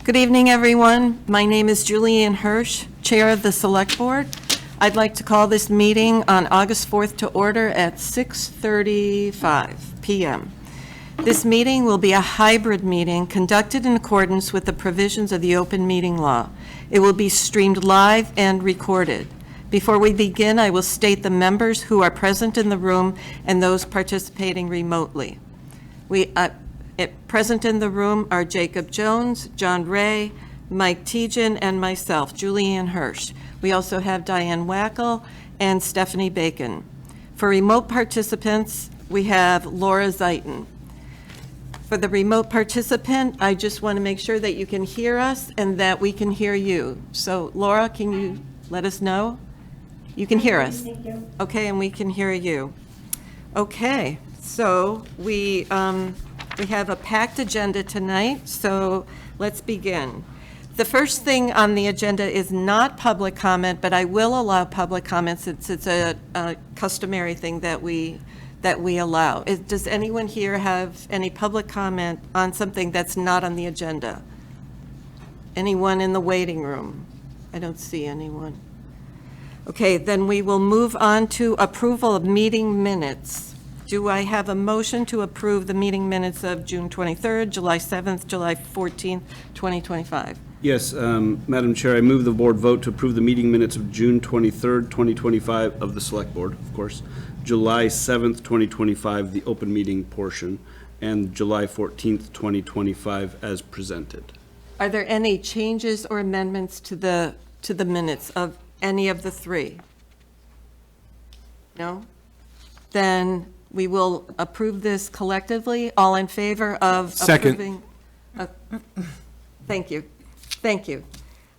Good evening, everyone. My name is Julianne Hirsch, Chair of the Select Board. I'd like to call this meeting on August 4th to order at 6:35 p.m. This meeting will be a hybrid meeting conducted in accordance with the provisions of the open meeting law. It will be streamed live and recorded. Before we begin, I will state the members who are present in the room and those participating remotely. Present in the room are Jacob Jones, John Ray, Mike Tejan, and myself, Julianne Hirsch. We also have Diane Wackel and Stephanie Bacon. For remote participants, we have Laura Zeiton. For the remote participant, I just want to make sure that you can hear us and that we can hear you. So Laura, can you let us know? You can hear us. Thank you. Okay, and we can hear you. Okay, so we have a packed agenda tonight, so let's begin. The first thing on the agenda is not public comment, but I will allow public comment since it's a customary thing that we allow. Does anyone here have any public comment on something that's not on the agenda? Anyone in the waiting room? I don't see anyone. Okay, then we will move on to approval of meeting minutes. Do I have a motion to approve the meeting minutes of June 23rd, July 7th, July 14th, 2025? Yes, Madam Chair, I move the board vote to approve the meeting minutes of June 23rd, 2025 of the Select Board, of course, July 7th, 2025, the open meeting portion, and July 14th, 2025 as presented. Are there any changes or amendments to the minutes of any of the three? No? Then we will approve this collectively. All in favor of approving? Thank you. Thank you.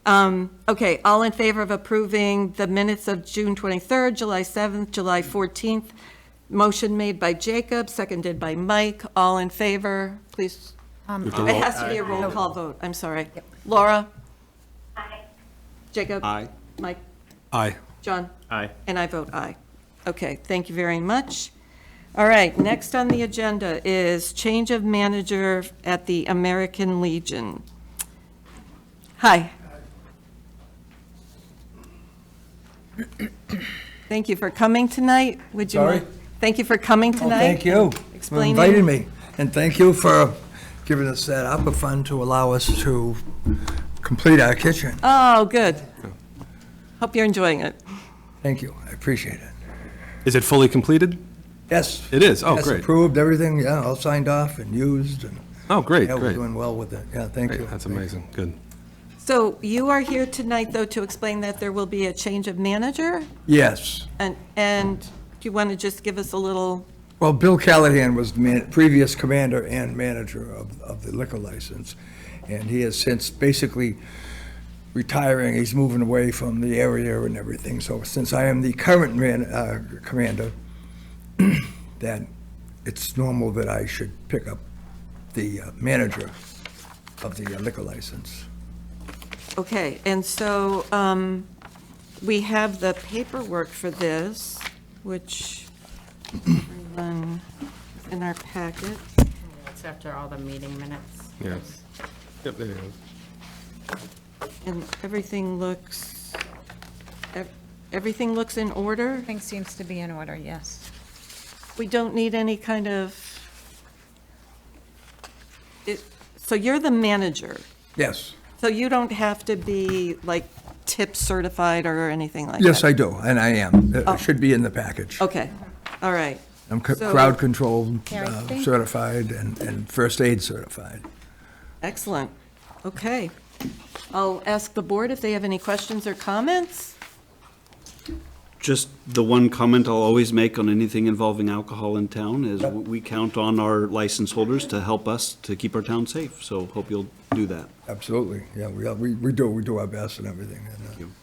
Okay, all in favor of approving the minutes of June 23rd, July 7th, July 14th? Motion made by Jacob, seconded by Mike. All in favor, please. It has to be a roll call vote. I'm sorry. Yep. Laura? Aye. Jacob? Aye. Mike? Aye. John? Aye. And I vote aye. Okay, thank you very much. All right, next on the agenda is change of manager at the American Legion. Hi. Thank you for coming tonight. Would you? Sorry? Thank you for coming Well, tonight. thank you for Explaining. inviting me, and thank you for giving us that ARPA fund to allow us to complete our kitchen. Oh, good. Hope you're enjoying it. Thank you, I appreciate it. Is it fully completed? Yes. It is? Oh, Yes, great. approved, everything, yeah, all signed off and used, and Oh, great, yeah, we're great. doing well with it. Yeah, thank Great, you. that's Thank you. amazing, good. So you are here tonight, though, to explain that there will be a change of manager? Yes. And do you want to just give us a little? Well, Bill Callahan was the previous commander and manager of the liquor license, and he has since basically retiring. He's moving away from the area and everything. So since I am the current commander, that it's normal that I should pick up the manager of the liquor license. Okay, and so we have the paperwork for this, which everyone is in our packet. It's after all the meeting minutes. Yes. Yep, there you go. And everything looks in order. Everything seems to be in order, yes. We don't need any kind of, so you're the manager, Yes. so you don't have to be like tip certified or anything like that? Yes, I do, and I am. Oh. It should be in the package. Okay, all right. I'm So- crowd control Carrie, thank- certified and first aid certified. Excellent. Okay. I'll ask the board if they have any questions or comments. Just the one comment I'll always make on anything involving alcohol in town is we count on our license holders to help us to keep our town safe, so hope you'll do that. Absolutely, yeah, we do our best and everything. And,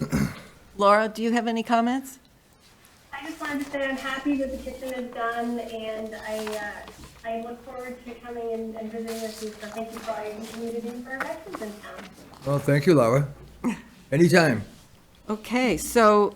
Thank you. Laura, do you have any comments? I just wanted to say I'm happy that the kitchen is done, and I look forward to coming and visiting with you. So thank you for all your continued doing for our veterans in town. Well, thank you, Laura. Anytime. Okay, so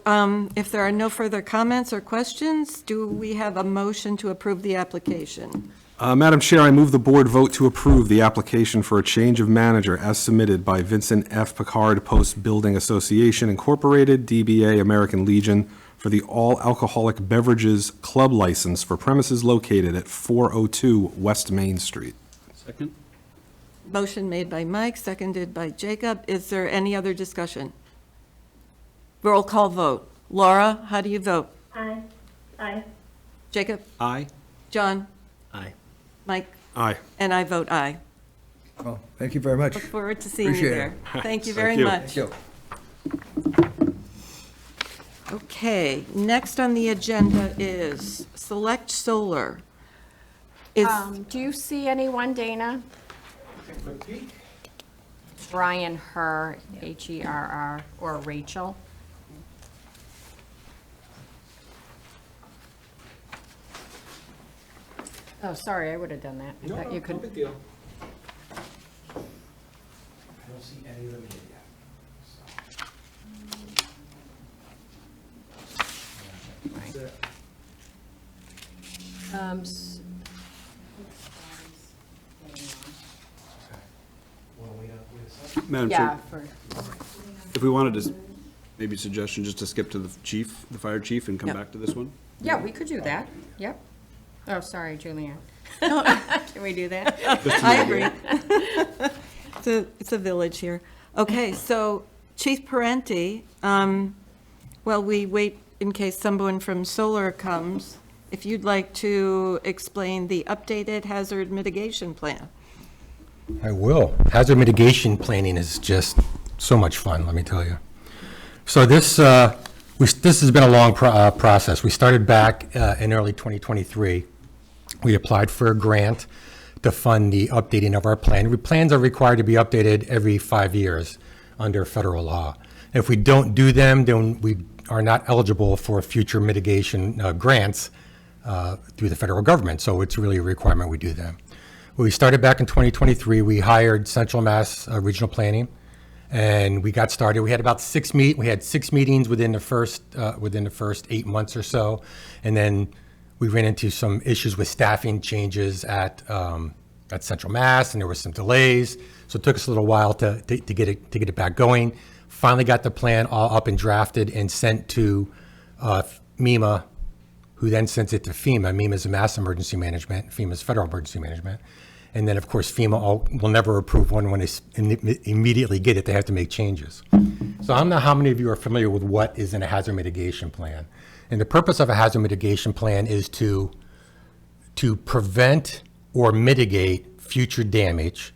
if there are no further comments or questions, do we have a motion to approve the application? Madam Chair, I move the board vote to approve the application for a change of manager as submitted by Vincent F. Picard Post Building Association Incorporated, DBA American Legion, for the all alcoholic beverages club license for premises located at 402 West Main Street. Second? Motion made by Mike, seconded by Jacob. Is there any other discussion? Roll call vote. Laura, how do you vote? Aye. Aye. Jacob? Aye. John? Aye. Mike? Aye. And I vote aye. Well, thank you very much. Look forward to seeing you Appreciate there. it. Thank you very you. much. Thank you. Okay, next on the agenda is Select Solar. Is, Do you see anyone, Dana? Brian Herr, Herr, or Rachel? Oh, sorry, I would have done that. I thought you could. big deal. I don't see any of them here yet. S- Madam Yeah, Chair, for, if we wanted to, maybe suggestion just to skip to the chief, the fire chief, and come Yep. back to this one? yeah, we could do that. Yep. Oh, sorry, Julianne. Can we do that? I agree. It's a village here. Okay, so Chief Parenti, while we wait in case someone from Solar comes, if you'd like to explain the updated hazard mitigation plan. I will. Hazard mitigation planning is just so much fun, let me tell you. So this has been a long process. We started back in early 2023. We applied for a grant to fund the updating of our plan. Plans are required to be updated every 5 years under federal law. If we don't do them, then we are not eligible for future mitigation grants through the federal government. So it's really a requirement we do them. We started back in 2023. We hired Central Mass Regional Planning, and we got started. We had about we had 6 meetings within the first 8 months or so, and then we ran into some issues with staffing changes at Central Mass, and there were some delays. So it took us a little while to get it back going. Finally got the plan all up and drafted and sent to MEMA, who then sends it to FEMA. MEMA is a mass emergency management, FEMA is federal emergency management. And then, of course, FEMA will never approve one when they immediately get it. They have to make changes. So I don't know how many of you are familiar with what is in a hazard mitigation plan. And the purpose of a hazard mitigation plan is to prevent or mitigate future damage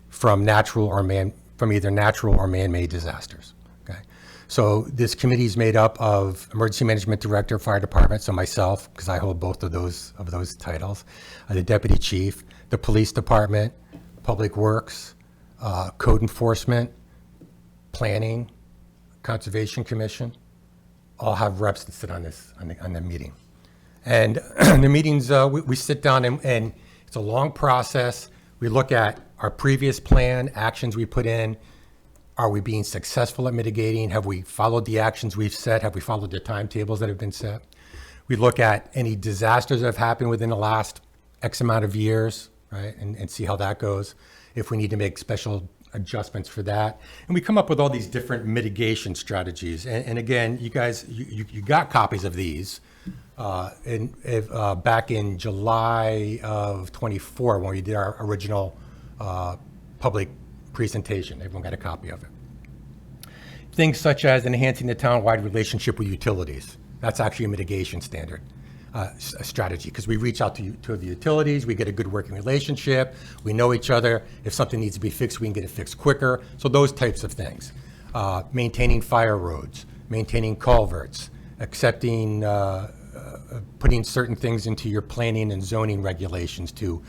from either natural or man-made disasters. Okay. So this committee is made up of emergency management director, fire department, so myself, because I hold both of those titles, the deputy chief, the police department, public works, code enforcement, planning, conservation commission, all have reps that sit on the meeting. And the meetings, we sit down and it's a long process. We look at our previous plan, actions we put in. Are we being successful at mitigating? Have we followed the actions we've set? Have we followed the timetables that have been set? We look at any disasters that have happened within the last X amount of years, right? And see how that goes, if we need to make special adjustments for that. And we come up with all these different mitigation strategies. And again, you guys, you got copies of these. Back in July of 24, when we did our original public presentation, everyone got a copy of it. Things such as enhancing the town-wide relationship with utilities. That's actually a mitigation standard. A strategy, because we reach out to the utilities, we get a good working relationship, we know each other. If something needs to be fixed, we can get it fixed quicker. So those types of things. Maintaining fire roads, maintaining culverts, accepting, putting certain things into your planning and zoning regulations to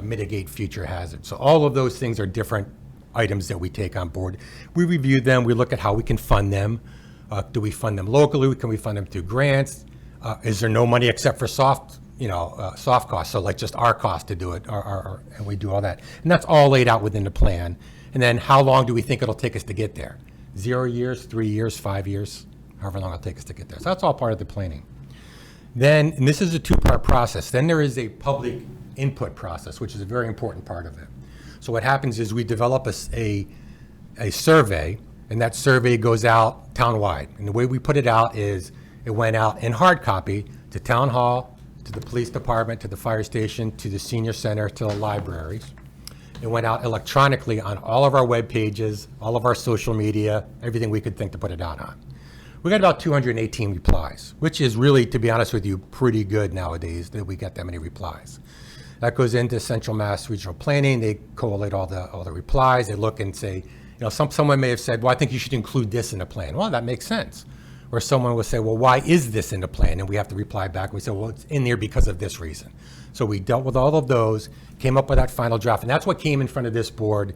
mitigate future hazards. So all of those things are different items that we take on board. We review them, we look at how we can fund them. Do we fund them locally? Can we fund them through grants? Is there no money except for soft costs? So like just our cost to do it, and we do all that. And that's all laid out within the plan. And then how long do we think it'll take us to get there? 0 years, 3 years, 5 years, however long it'll take us to get there. So that's all part of the planning. Then, and this is a 2-part process. Then there is a public input process, which is a very important part of it. So what happens is we develop a survey, and that survey goes out townwide. And the way we put it out is it went out in hard copy to town hall, to the police department, to the fire station, to the senior center, to the libraries. It went out electronically on all of our web pages, all of our social media, everything we could think to put it out on. We got about 218 replies, which is really, to be honest with you, pretty good nowadays that we get that many replies. That goes into Central Mass Regional Planning. They collate all the replies. They look and say, someone may have said, well, I think you should include this in the plan. Well, that makes sense. Or someone will say, well, why is this in the plan? And we have to reply back. We say, well, it's in there because of this reason. So we dealt with all of those, came up with that final draft. And that's what came in front of this board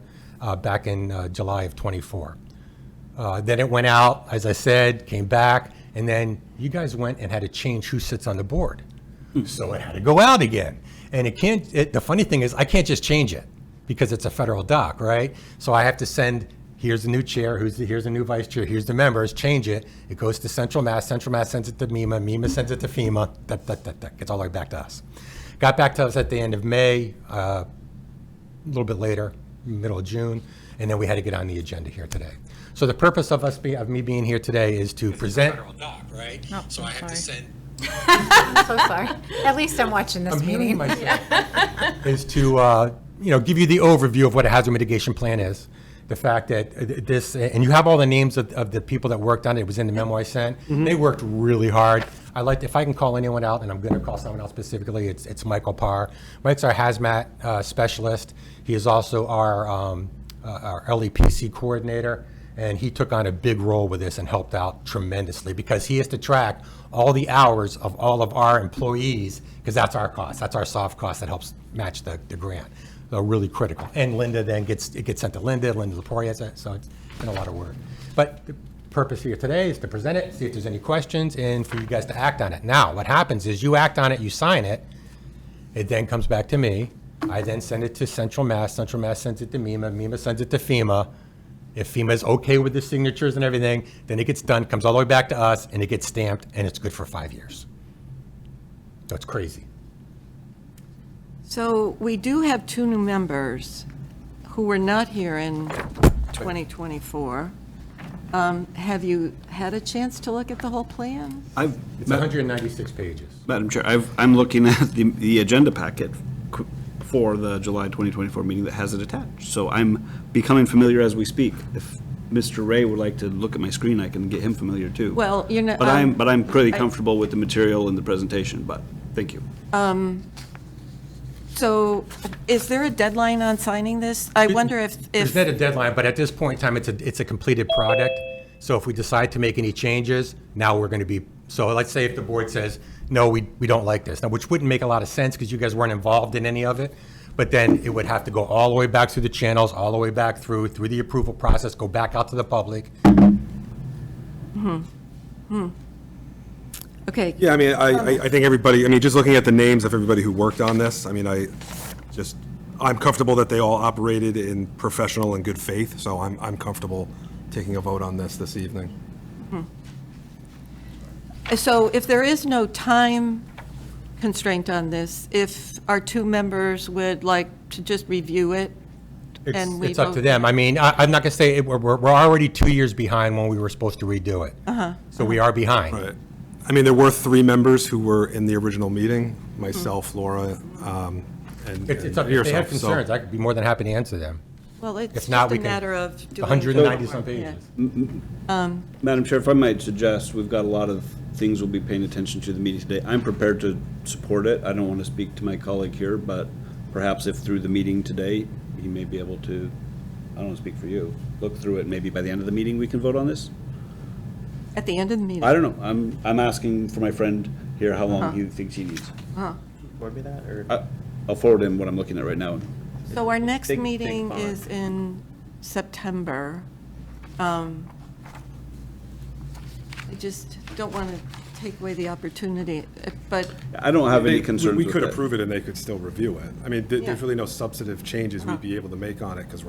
back in July of '24. Then it went out, as I said, came back, and then you guys went and had to change who sits on the board. So it had to go out again. And the funny thing is, I can't just change it because it's a federal doc, right? So I have to send, here's the new chair, here's the new vice chair, here's the members, change it. It goes to Central Mass sends it to MEMA, MEMA sends it to FEMA, that gets all the way back to us. Got back to us at the end of May, a little bit later, middle of June, and then we had to get on the agenda here today. So the purpose of me being here today is to present. Federal doc, right? Oh, so I have to send. I'm so sorry. At least I'm watching this I'm hearing meeting. myself. Is to give you the overview of what a hazard mitigation plan is. The fact that this, and you have all the names of the people that worked on it. It was in the memo I sent. They worked really hard. If I can call anyone out, and I'm going to call someone out specifically, it's Michael Parr. Mike's our hazmat specialist. He is also our LEPC coordinator. And he took on a big role with this and helped out tremendously because he has to track all the hours of all of our employees because that's our cost. That's our soft cost that helps match the grant. So really critical. And Linda then gets sent to Linda Lepore has it. So it's been a lot of work. But the purpose here today is to present it, see if there's any questions, and for you guys to act on it. Now, what happens is you act on it, you sign it, it then comes back to me. I then send it to Central Mass sends it to MEMA, MEMA sends it to FEMA. If FEMA is okay with the signatures and everything, then it gets done, comes all the way back to us, and it gets stamped, and it's good for 5 years. That's crazy. So we do have two new members who were not here in 2024. Have you had a chance to look at the whole plan? It's 196 pages. Madam Chair, I'm looking at the agenda packet for the July 2024 meeting that has it attached. So I'm becoming familiar as we speak. If Mr. Ray would like to look at my screen, I can get him familiar too. Well, you're not. But I'm pretty comfortable with the material and the presentation, but thank you. So is there a deadline on signing this? I wonder if. There's not a deadline, but at this point in time, it's a completed product. So if we decide to make any changes, now we're going to be, so let's say if the board says, no, we don't like this, now, which wouldn't make a lot of sense because you guys weren't involved in any of it, but then it would have to go all the way back through the channels, all the way back through the approval process, go back out to the public. Okay. Yeah, I mean, I think everybody, I mean, just looking at the names of everybody who worked on this, I mean, I'm comfortable that they all operated in professional and good faith, so I'm comfortable taking a vote on this evening. So if there is no time constraint on this, if our two members would like to just review it and we It's up to vote- them. I mean, I'm not going to say, we're already 2 years behind when we were supposed to redo it. So we are behind. Right. I mean, there were 3 members who were in the original meeting, myself, Laura, and It's up, if they yourself. have So- concerns, I could be more than happy to answer them. Well, it's If just not, a we can- matter of doing. 190-some Yeah. pages. Madam Chair, if I might suggest, we've got a lot of things we'll be paying attention to the meeting today. I'm prepared to support it. I don't want to speak to my colleague here, but perhaps if through the meeting today, he may be able to, I don't want to speak for you, look through it, maybe by the end of the meeting, we can vote on this? At the end of the meeting. I don't know. I'm asking for my friend here how long he thinks he needs. Forward me that, or? I'll forward him what I'm looking at right now. So our next Big meeting font. is in September. I just don't want to take away the opportunity, but I don't have any They- concerns We with could it. approve it and they could still review it. I mean, Yeah. there's really no substantive changes we'd be able to make on it because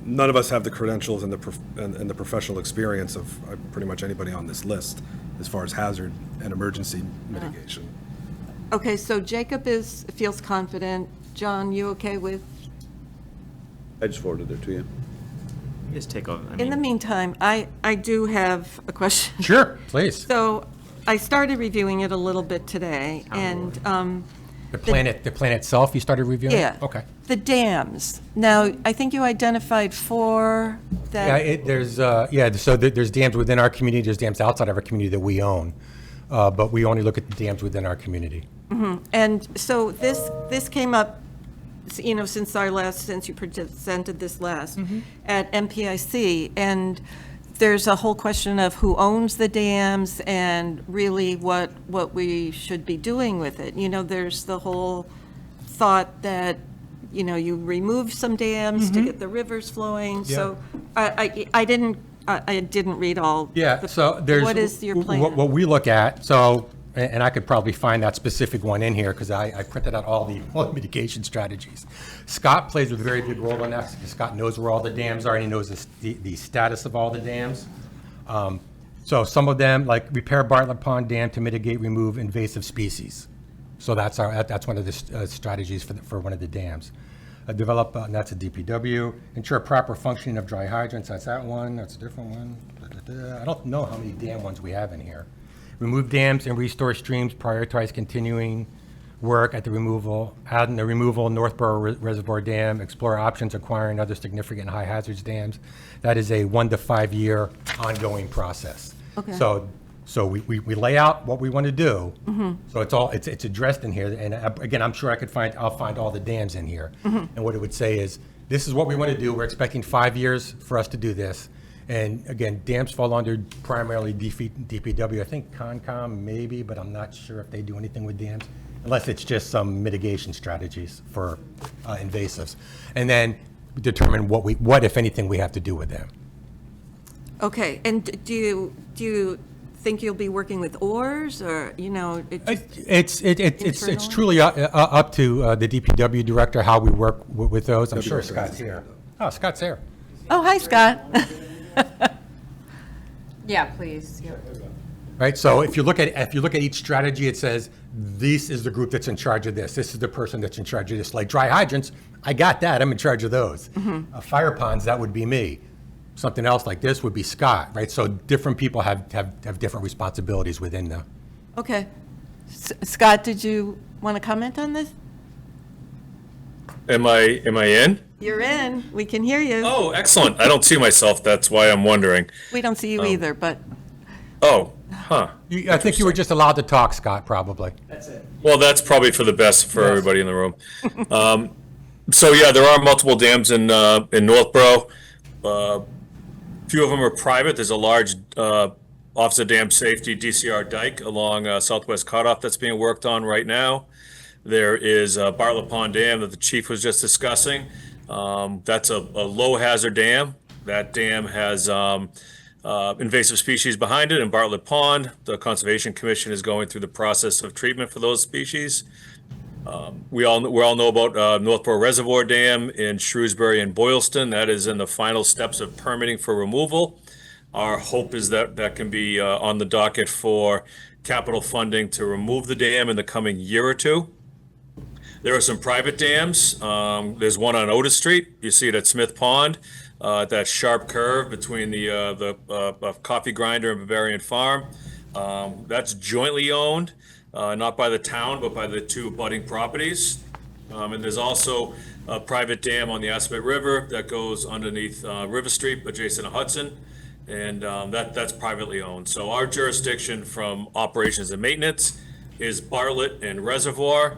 none of us have the credentials and the professional experience of pretty much anybody on this list as far as hazard and emergency mitigation. Okay, so Jacob feels confident. John, you okay with? I just forwarded it to you. Just take over. In the meantime, I do have a question. Sure, please. So I started reviewing it a little bit today, and, The plan itself, you started reviewing? yeah. Okay. The dams. Now, I think you identified 4 that. Yeah, so there's dams within our community, there's dams outside of our community that we own, but we only look at the dams within our community. And so this came up, you know, since you presented this last at MPIC, and there's a whole question of who owns the dams and really what we should be doing with it. You know, there's the whole thought that, you know, you remove some dams to get the rivers flowing. So I didn't read all. Yeah, so there's. What is your plan? What we look at, so, and I could probably find that specific one in here, because I printed out all the mitigation strategies. Scott plays a very big role in that, because Scott knows where all the dams are, and he knows the status of all the dams. So some of them, like repair Bartlett Pond Dam to mitigate, remove invasive species. So that's one of the strategies for one of the dams. Develop, and that's a DPW. Ensure proper functioning of dry hydrants, that's that one, that's a different one. I don't know how many dam ones we have in here. Remove dams and restore streams, prioritize continuing work at the removal, adding the removal Northborough Reservoir Dam, explore options acquiring other significant high hazards dams. That is a 1 to 5 year ongoing process. Okay. So we lay out what we want to do. So it's addressed in here. And again, I'm sure I'll find all the dams in here. And what it would say is, this is what we want to do. We're expecting 5 years for us to do this. And again, dams fall under primarily DPW. I think Concom maybe, but I'm not sure if they do anything with dams, unless it's just some mitigation strategies for invasives. And then determine what, if anything, we have to do with them. Okay, and do you think you'll be working with oars, or, you know? It's Internally? truly up to the DPW director how we work with those. I'm sure Scott's here. Oh, Scott's here. Oh, hi, Scott. Yeah, please. Yep. Right, so if you look at each strategy, it says, this is the group that's in charge of this. This is the person that's in charge of this. Like dry hydrants, I got that, I'm in charge of those. Fire ponds, that would be me. Something else like this would be Scott, right? So different people have different responsibilities within them. Okay. Scott, did you want to comment on this? Am I in? You're in. We can hear you. Oh, excellent. I don't see myself. That's why I'm wondering. We don't see you either, but Oh, huh. I think you were just allowed to talk, Scott, probably. Well, that's probably for the best for everybody in the room. So yeah, there are multiple dams in Northborough. Few of them are private. There's a large Office of Dam Safety DCR dike along Southwest Cutoff that's being worked on right now. There is Bartlett Pond Dam that the chief was just discussing. That's a low hazard dam. That dam has invasive species behind it in Bartlett Pond. The Conservation Commission is going through the process of treatment for those species. We all know about Northborough Reservoir Dam in Shrewsbury and Boylston. That is in the final steps of permitting for removal. Our hope is that that can be on the docket for capital funding to remove the dam in the coming year or two. There are some private dams. There's one on Otis Street. You see it at Smith Pond, at that sharp curve between the coffee grinder and Bavarian Farm. That's jointly owned, not by the town, but by the two abutting properties. And there's also a private dam on the Aspet River that goes underneath River Street, adjacent to Hudson. And that's privately owned. So our jurisdiction from operations and maintenance is Bartlett and Reservoir.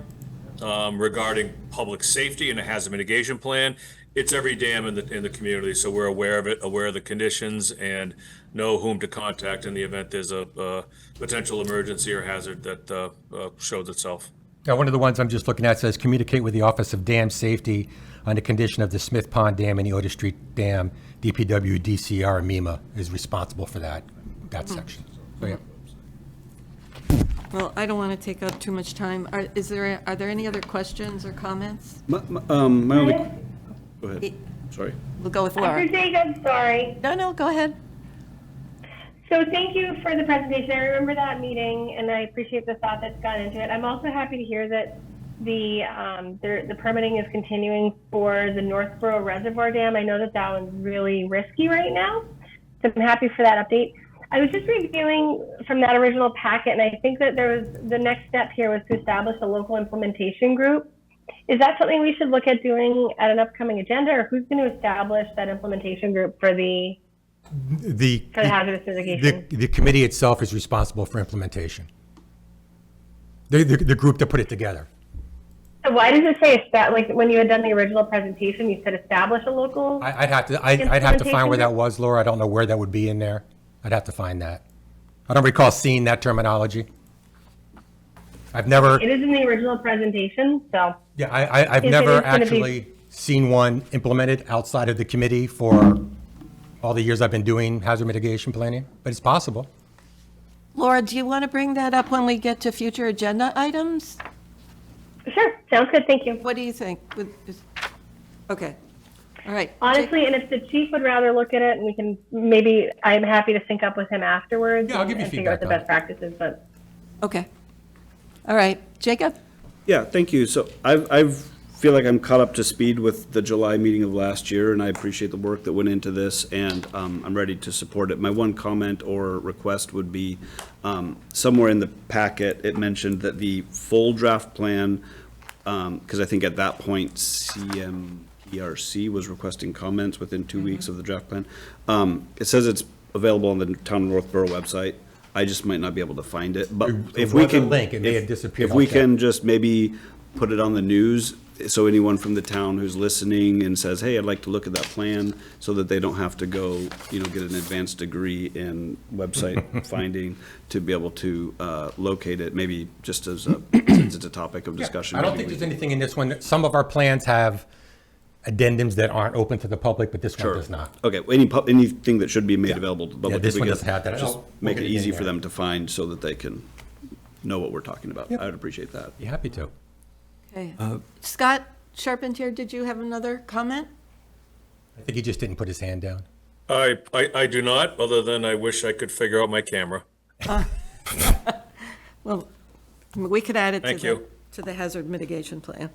Regarding public safety and a hazard mitigation plan, it's every dam in the community, so we're aware of it, aware of the conditions, and know whom to contact in the event there's a potential emergency or hazard that shows itself. Now, one of the ones I'm just looking at says communicate with the Office of Dam Safety on the condition of the Smith Pond Dam and the Otis Street Dam. DPW, DCR, MEMA is responsible for that section. So, yeah. well, I don't want to take up too much time. Are there any other questions or comments? My only, go ahead, sorry. We'll go with After Laura. Jacob, sorry. No, go ahead. So So thank you for the presentation. I remember that meeting, and I appreciate the thought that's gone into it. I'm also happy to hear that the permitting is continuing for the Northborough Reservoir Dam. I know that that one's really risky right now, so I'm happy for that update. I was just reviewing from that original packet, and I think that the next step here was to establish a local implementation group. Is that something we should look at doing at an upcoming agenda, or who's going to establish that implementation group for the hazardous mitigation? The committee itself is responsible for implementation. The group that put it together. So why does it say that, like when you had done the original presentation, you said establish a local? I'd have to find where that was, Laura. I don't know where that would be in there. I'd have to find that. I don't recall seeing that terminology. I've never. It is in the original presentation, so. Yeah, I've never actually seen one implemented outside of the committee for all the years I've been doing hazard mitigation planning, but it's possible. Laura, do you want to bring that up when we get to future agenda items? Sure, sounds good, thank you. What do you think? Okay, all right. Honestly, and if the chief would rather look at it, and we can, maybe, I'm happy to sync up with him afterwards. Yeah, I'll give you and figure out the feedback best practices, but. Okay. All right, Jacob? Yeah, thank you. So I've feel like I'm caught up to speed with the July meeting of last year, and I appreciate the work that went into this, and I'm ready to support it. My one comment or request would be, somewhere in the packet, it mentioned that the full draft plan, because I think at that point, CMPRC was requesting comments within 2 weeks of the draft plan. It says it's available on the Town of Northborough website. I just might not be able to find it, but if we was a can. link, it may have disappeared. If we I'll check. can just maybe put it on the news, so anyone from the town who's listening and says, hey, I'd like to look at that plan, so that they don't have to go, get an advanced degree in website finding to be able to locate it, maybe just as since it's a topic of discussion. I don't maybe think we there's anything in this one. Some of our plans have addendums that aren't open to the public, but this one Sure. does not. Okay, anything that should be made available to the public. this if we one could doesn't have that. Just We'll make get it it in easy for there. them to find so that they can know what we're talking about. Yep. I would appreciate that. Be happy to. Okay. Scott Charpentier, did you have another comment? I think he just didn't put his hand down. I do not, other than I wish I could figure out my camera. Well, we could add it Thank you. to the hazard mitigation plan.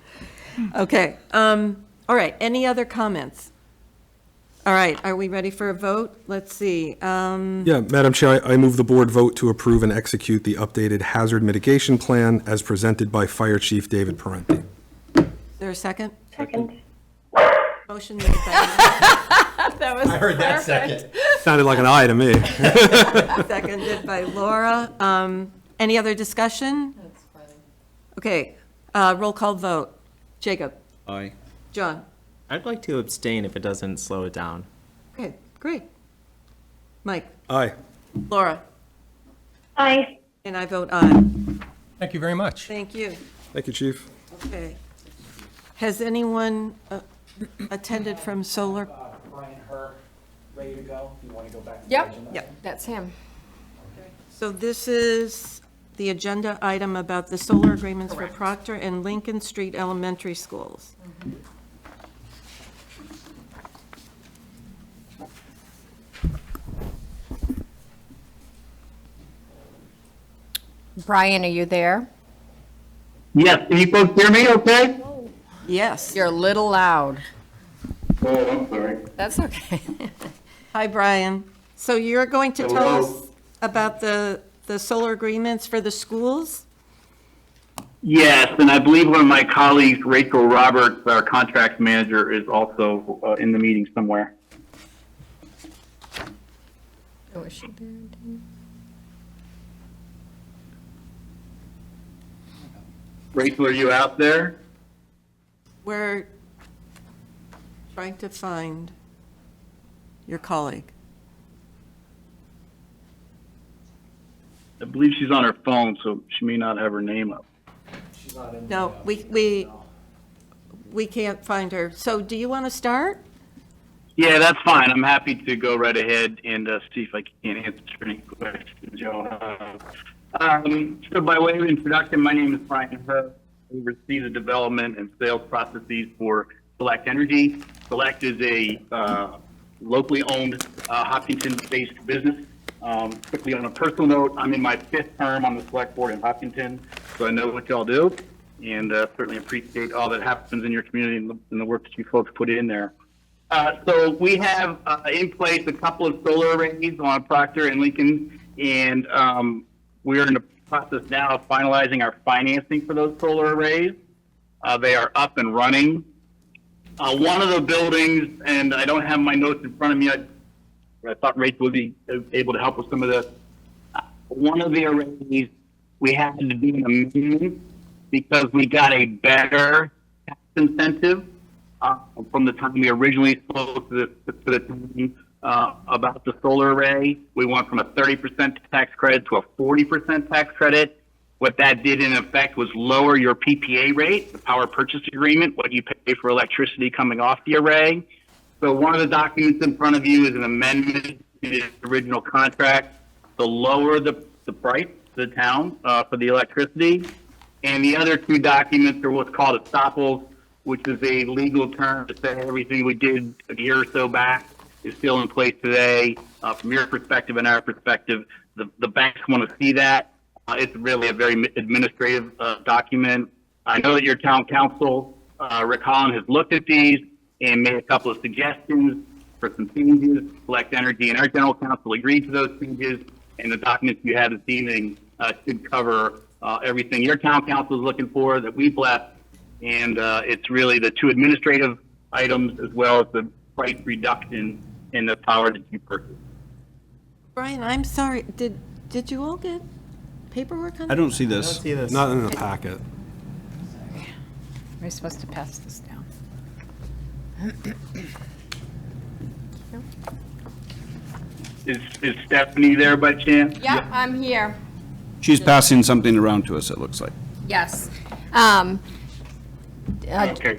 Okay, all right, any other comments? All right, are we ready for a vote? Let's see. Yeah, Madam Chair, I move the board vote to approve and execute the updated hazard mitigation plan as presented by Fire Chief David Parenti. Is there a second? Second. Motion made by, That was I heard that second. Sounded like an aye to me. seconded by Laura. Any other discussion? That's funny. Okay, roll call vote. Jacob? Aye. John? I'd like to abstain if it doesn't slow it down. Okay, great. Mike? Aye. Laura? Aye. And I vote aye. Thank you very much. Thank you. Thank you, Chief. Okay. Has anyone attended from Solar? Brian Herr, ready to go? You want to go back to the agenda? Yep, that's him. So this is the agenda item about the solar agreements for Correct. Proctor and Lincoln Street Elementary Schools. Brian, are you there? Yes, can you folks hear me okay? Yes. You're a little loud. Oh, I'm sorry. That's okay. Hi, Brian. So you're going to tell Hello. us about the solar agreements for the schools? Yes, and I believe one of my colleagues, Rachel Roberts, our contract manager, is also in the meeting somewhere. Oh, is she there? Rachel, are you out there? We're trying to find your colleague. I believe she's on her phone, so she may not have her name up. She's not in. No, we can't find her. So do you want to start? Yeah, that's fine. I'm happy to go right ahead and see if I can answer any questions, Joe. So by way of introduction, my name is Brian Herr. We oversee the development and sales processes for Select Energy. Select is a locally owned Hopkinton-based business. Quickly on a personal note, I'm in my 5th term on the select board in Hopkinton, so I know what y'all do, and certainly appreciate all that happens in your community and the work that you folks put in there. So we have in place a couple of solar arrays on Proctor and Lincoln, and we're in the process now of finalizing our financing for those solar arrays. They are up and running. One of the buildings, and I don't have my notes in front of me, I thought Rachel would be able to help with some of this. One of the arrays, we had to do an amendment because we got a better tax incentive from the time we originally spoke to the team about the solar array. We went from a 30% tax credit to a 40% tax credit. What that did in effect was lower your PPA rate, the power purchase agreement, what you pay for electricity coming off the array. So one of the documents in front of you is an amendment to the original contract to lower the price to the town for the electricity. And the other 2 documents are what's called estoppels, which is a legal term to say everything we did a year or so back is still in place today. From your perspective and our perspective, the banks want to see that. It's really a very administrative document. I know that your town council, Rick Holland, has looked at these and made a couple of suggestions for some changes. Select Energy and our general counsel agreed to those changes, and the documents you have this evening should cover everything your town council is looking for that we've left. And it's really the 2 administrative items as well as the price reduction in the power that you purchased. Brian, I'm sorry, did you all get paperwork on I that? don't see this. See this? Not in the packet. We're supposed to pass this down. Is Stephanie there by chance? Yep, I'm here. She's passing something around to us, it looks like. Yes. Okay,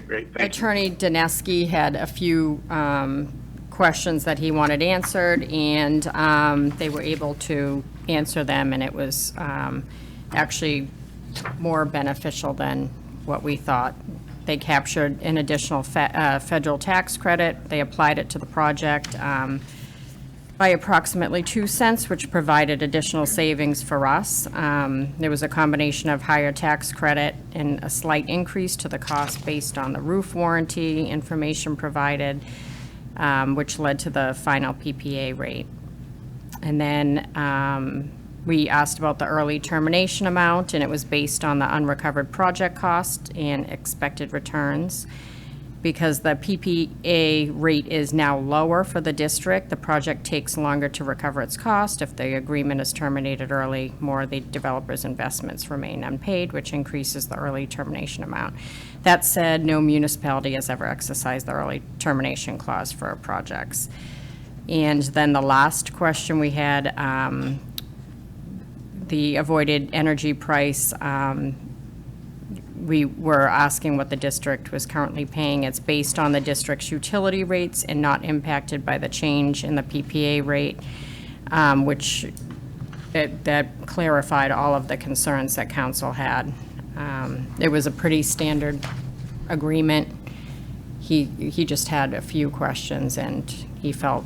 great. Thank you. Attorney Dineski had a few questions that he wanted answered, and they were able to answer them, and it was actually more beneficial than what we thought. They captured an additional federal tax credit. They applied it to the project by approximately 2 cents, which provided additional savings for us. There was a combination of higher tax credit and a slight increase to the cost based on the roof warranty information provided, which led to the final PPA rate. And then we asked about the early termination amount, and it was based on the unrecovered project cost and expected returns. Because the PPA rate is now lower for the district, the project takes longer to recover its cost. If the agreement is terminated early, more of the developer's investments remain unpaid, which increases the early termination amount. That said, no municipality has ever exercised the early termination clause for our projects. And then the last question we had, the avoided energy price, we were asking what the district was currently paying. It's based on the district's utility rates and not impacted by the change in the PPA rate, which that clarified all of the concerns that council had. It was a pretty standard agreement. He just had a few questions, and he felt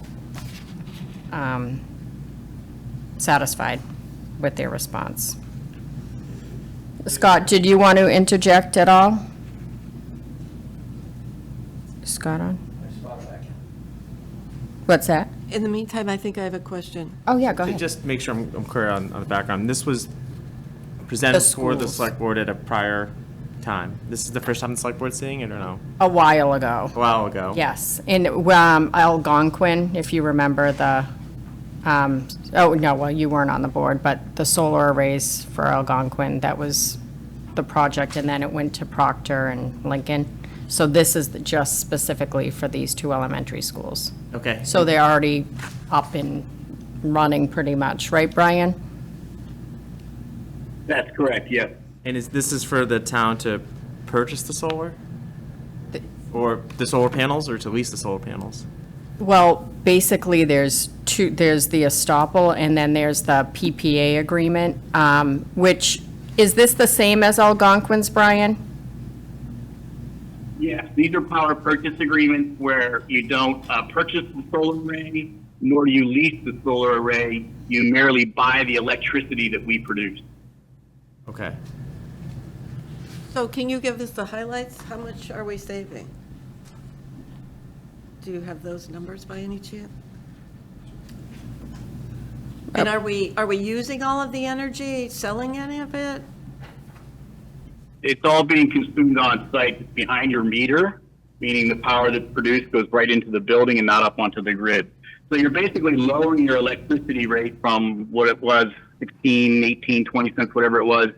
satisfied with their response. Scott, did you want to interject at all? Is Scott on? What's that? In the meantime, I think I have a question. Oh, yeah, go To ahead. just make sure I'm clear on the background, this was presented for the schools. select board at a prior time. This is the first time the select board's seeing it, or no? A while ago. A while ago? Yes, in Algonquin, if you remember the, oh, no, well, you weren't on the board, but the solar arrays for Algonquin, that was the project, and then it went to Proctor and Lincoln. So this is just specifically for these 2 elementary schools. Okay. So they're already up and running pretty much, right, Brian? That's correct, yes. And this is for the town to purchase the solar? Or the solar panels, or to lease the solar panels? Well, basically, there's the estoppel, and then there's the PPA agreement, which, is this the same as Algonquin's, Brian? Yes, these are power purchase agreements where you don't purchase the solar array nor do you lease the solar array. You merely buy the electricity that we produce. Okay. So can you give us the highlights? How much are we saving? Do you have those numbers by any chance? And are we using all of the energy, selling any of it? It's all being consumed on site. It's behind your meter, meaning the power that's produced goes right into the building and not up onto the grid. So you're basically lowering your electricity rate from what it was, 16, 18, 20 cents, whatever it was,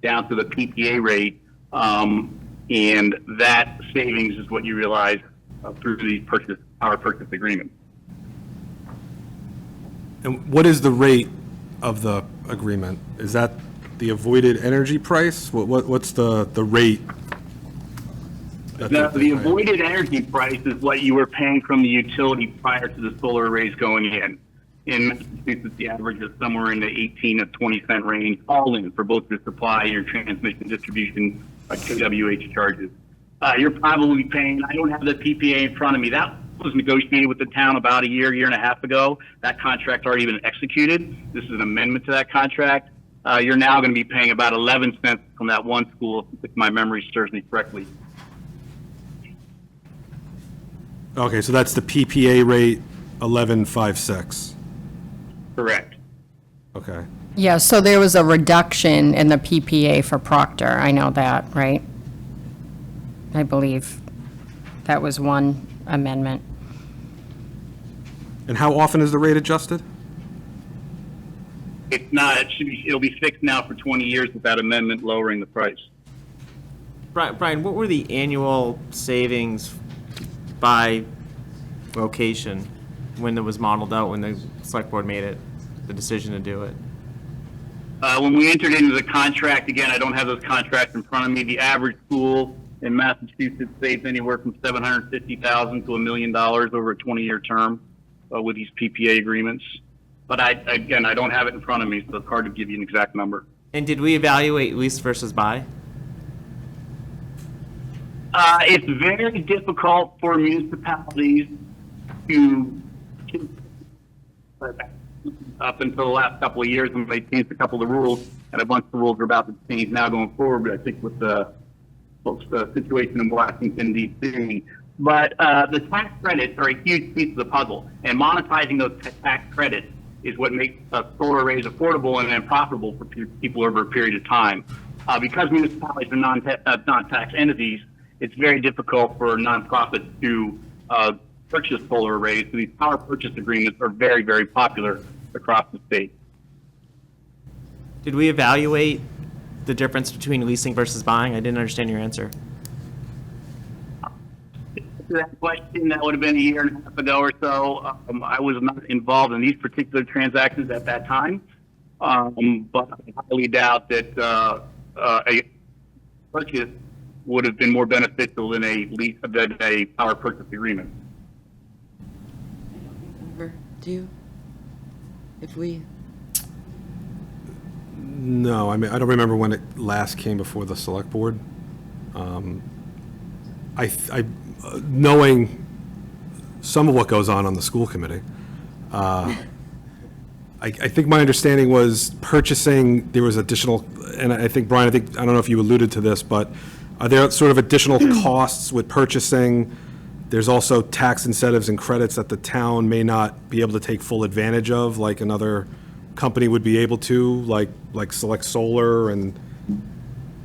down to the PPA rate. And that savings is what you realize through these power purchase agreements. And what is the rate of the agreement? Is that the avoided energy price? What's the rate? The avoided energy price is what you were paying from the utility prior to the solar arrays going in. In Massachusetts, the average is somewhere in the 18 to 20 cent range, all in for both your supply and your transmission distribution kWh charges. You're probably paying, I don't have the PPA in front of me. That was negotiated with the town about a year and a half ago. That contract already been executed. This is an amendment to that contract. You're now going to be paying about 11 cents from that one school, if my memory serves me correctly. Okay, so that's the PPA rate, 11.56. Correct. Okay. Yeah, so there was a reduction in the PPA for Proctor. I know that, right? I believe that was one amendment. And how often is the rate adjusted? It's not. It'll be fixed now for 20 years with that amendment lowering the price. Brian, what were the annual savings by location when it was modeled out, when the select board made the decision to do it? When we entered into the contract, again, I don't have those contracts in front of me. The average school in Massachusetts saves anywhere from $750,000 to $1 million over a 20-year term with these PPA agreements. But I don't have it in front of me, so it's hard to give you an exact number. And did we evaluate lease versus buy? It's very difficult for municipalities to, up until the last couple of years when they changed a couple of the rules, and a bunch of the rules are about to change now going forward, but I think with the situation in Washington, D.C. But the tax credits are a huge piece of the puzzle, and monetizing those tax credits is what makes solar arrays affordable and then profitable for people over a period of time. Because municipalities are non-tax entities, it's very difficult for nonprofits to purchase solar arrays. So these power purchase agreements are very, very popular across the state. Did we evaluate the difference between leasing versus buying? I didn't understand your answer. To that question, that would have been a year and a half ago or so. I was not involved in these particular transactions at that time, but I highly doubt that a purchase would have been more beneficial than a power purchase agreement. Do you? If we, No, I mean, I don't remember when it last came before the select board. Knowing some of what goes on the school committee, I think my understanding was purchasing, there was additional, and I think, Brian, I don't know if you alluded to this, but are there sort of additional costs with purchasing? There's also tax incentives and credits that the town may not be able to take full advantage of, like another company would be able to, like Select Solar. And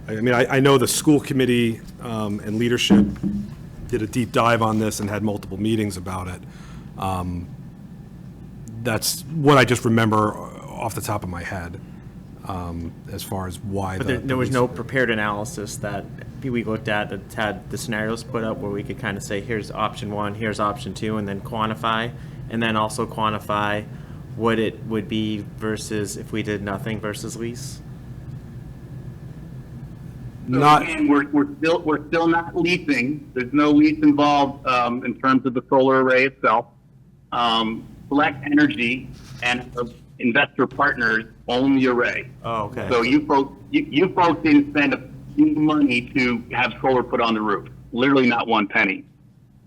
I mean, I know the school committee and leadership did a deep dive on this and had multiple meetings about it. That's what I just remember off the top of my head, as far as why. But there was no prepared analysis that we looked at that had the scenarios put up where we could kind of say, here's option one, here's option two, and then quantify, and then also quantify what it would be versus if we did nothing versus lease. So again, we're still not leasing. There's no lease involved in terms of the solar array itself. Select Energy and investor partners own the array. Oh, okay. So you folks didn't spend a few money to have solar put on the roof. Literally not one penny.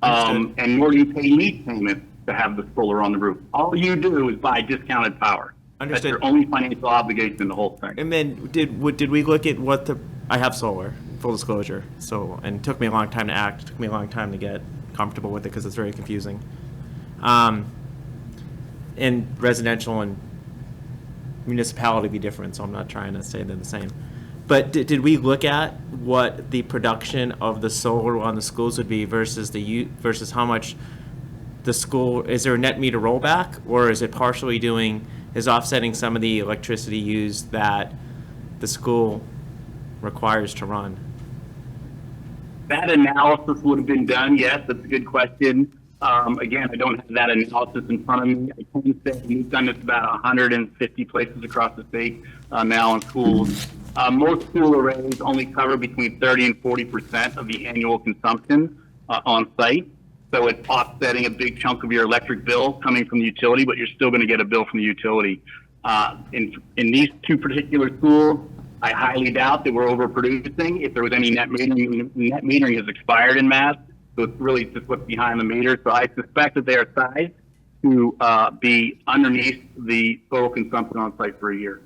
And nor do you pay lease payments to have the solar on the roof. All you do is buy discounted power. Understood. That's your only financial obligation in the whole thing. And then did we look at what I have solar, full disclosure, so, and it took me a long time to act, it took me a long time to get comfortable with it because it's very confusing. And residential and municipality be different, so I'm not trying to say they're the same. But did we look at what the production of the solar on the schools would be versus versus how much the school, is there a net meter rollback, or is it partially is offsetting some of the electricity used that the school requires to run? That analysis would have been done, yes, that's a good question. Again, I don't have that analysis in front of me. I can say we've done this about 150 places across the state now in schools. Most school arrays only cover between 30 and 40% of the annual consumption on site. So it's offsetting a big chunk of your electric bill coming from the utility, but you're still going to get a bill from the utility. In these two particular schools, I highly doubt that we're overproducing. If there was any net metering has expired in Mass, so it's really just what's behind the meter. So I suspect that they are sized to be underneath the total consumption on site for a year.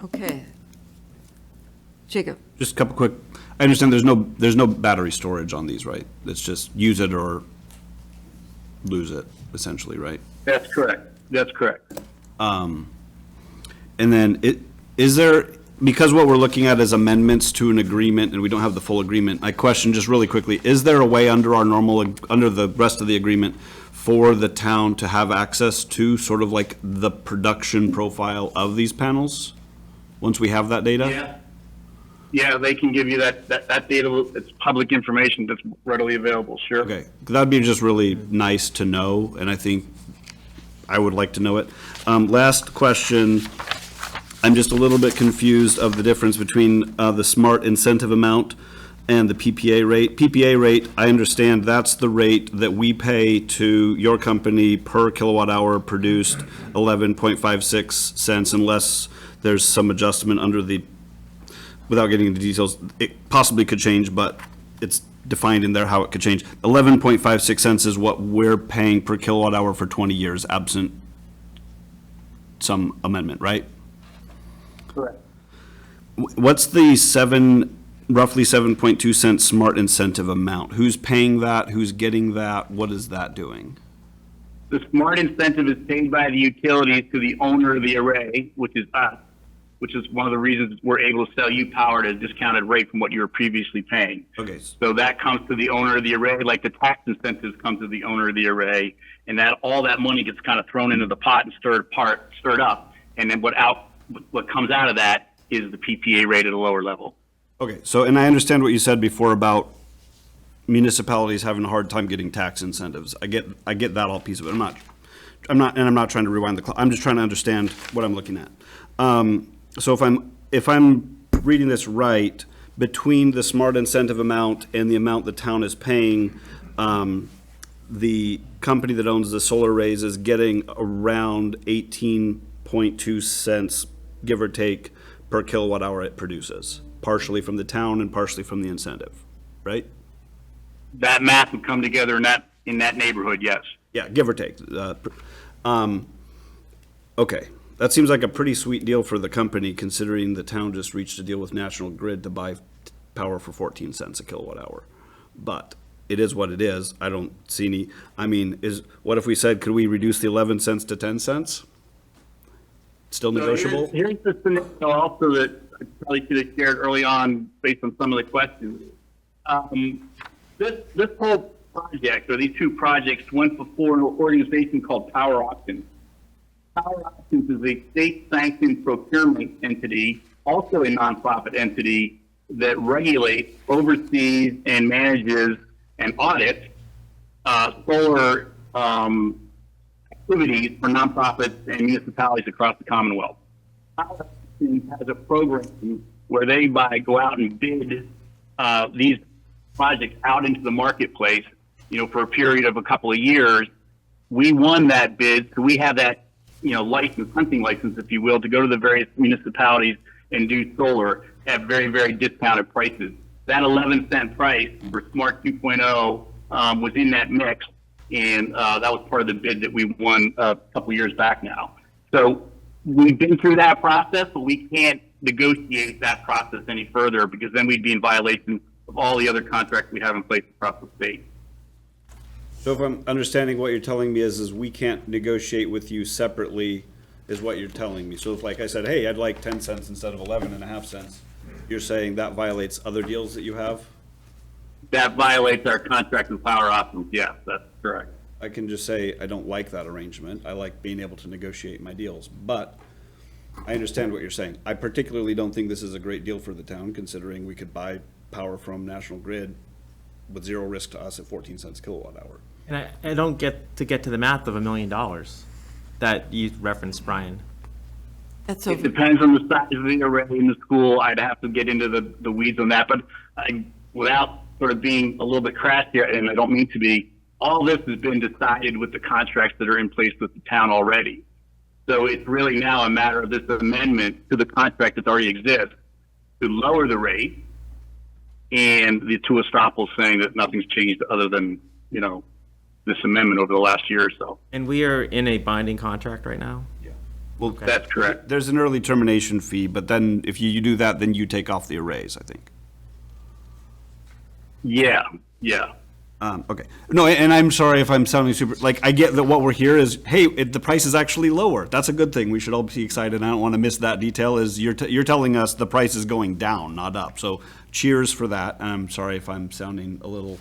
Okay. Jacob? Just a couple quick, I understand there's no battery storage on these, right? It's just use it or lose it, essentially, right? That's correct. That's correct. And then is there, because what we're looking at is amendments to an agreement and we don't have the full agreement, I question just really quickly, is there a way under the rest of the agreement for the town to have access to sort of like the production profile of these panels? Once we have that data? Yeah. Yeah, they can give you that data. It's public information that's readily available, sure. Okay, that'd be just really nice to know, and I think I would like to know it. Last question, I'm just a little bit confused of the difference between the smart incentive amount and the PPA rate. PPA rate, I understand that's the rate that we pay to your company per kilowatt hour produced, 11.56 cents, unless there's some adjustment under the, without getting into details, it possibly could change, but it's defined in there how it could change. 11.56 cents is what we're paying per kilowatt hour for 20 years, absent some amendment, right? Correct. What's the roughly 7.2 cent smart incentive amount? Who's paying that? Who's getting that? What is that doing? The smart incentive is paid by the utilities to the owner of the array, which is us, which is one of the reasons we're able to sell you power at a discounted rate from what you were previously paying. Okay. So that comes to the owner of the array, like the tax incentives come to the owner of the array, and that all that money gets kind of thrown into the pot and stirred up, and then what comes out of that is the PPA rate at a lower level. Okay, so, and I understand what you said before about municipalities having a hard time getting tax incentives. I get that all piece of it. I'm not trying to rewind the clock. I'm just trying to understand what I'm looking at. So if I'm reading this right, between the smart incentive amount and the amount the town is paying, the company that owns the solar arrays is getting around 18.2 cents, give or take, per kilowatt hour it produces, partially from the town and partially from the incentive, right? That math would come together in that neighborhood, yes. Yeah, give or take. Okay, that seems like a pretty sweet deal for the company, considering the town just reached a deal with National Grid to buy power for 14 cents a kilowatt hour. But it is what it is. I don't see any, what if we said, could we reduce the 11 cents to 10 cents? Still negotiable? So here's the scenario also that I probably should have shared early on based on some of the questions. This whole project, or these two projects, went before an organization called Power Auctions. Power Auctions is a state-sanctioned procurement entity, also a nonprofit entity that regulates, oversees, and manages and audits solar activities for nonprofits and municipalities across the Commonwealth. Power Auctions has a program where they go out and bid these projects out into the marketplace, for a period of a couple of years. We won that bid, so we have that, hunting license, if you will, to go to the various municipalities and do solar at very, very discounted prices. that 11-cent price for Smart 2.0 was in that mix, and that was part of the bid that we won a couple years back now. So we've been through that process, but we can't negotiate that process any further because then we'd be in violation of all the other contracts we have in place across the state. So if I'm understanding what you're telling me is we can't negotiate with you separately, is what you're telling me. So if, like I said, hey, I'd like 10 cents instead of 11.5 cents, you're saying that violates other deals that you have? That violates our contract with Power Options, yes, that's correct. I can just say, I don't like that arrangement. I like being able to negotiate my deals, but I understand what you're saying. I particularly don't think this is a great deal for the town, considering we could buy power from National Grid with zero risk to us at 14 cents kilowatt hour. And I don't get to the math of $1 million that you referenced, Brian. That's It over. depends on the size of the array in the school. I'd have to get into the weeds on that, but without sort of being a little bit crass here, and I don't mean to be, all this has been decided with the contracts that are in place with the town already. So it's really now a matter of this amendment to the contract that already exists to lower the rate, and the two estoppels saying that nothing's changed other than, this amendment over the last year or so. And we are in a binding contract right now? Well, That's correct. there's an early termination fee, but then if you do that, then you take off the arrays, I think. Yeah. Okay. No, and I'm sorry if I'm sounding super, I get that what we're here is, hey, the price is actually lower. That's a good thing. We should all be excited. I don't want to miss that detail, is you're telling us the price is going down, not up. So cheers for that. I'm sorry if I'm sounding a little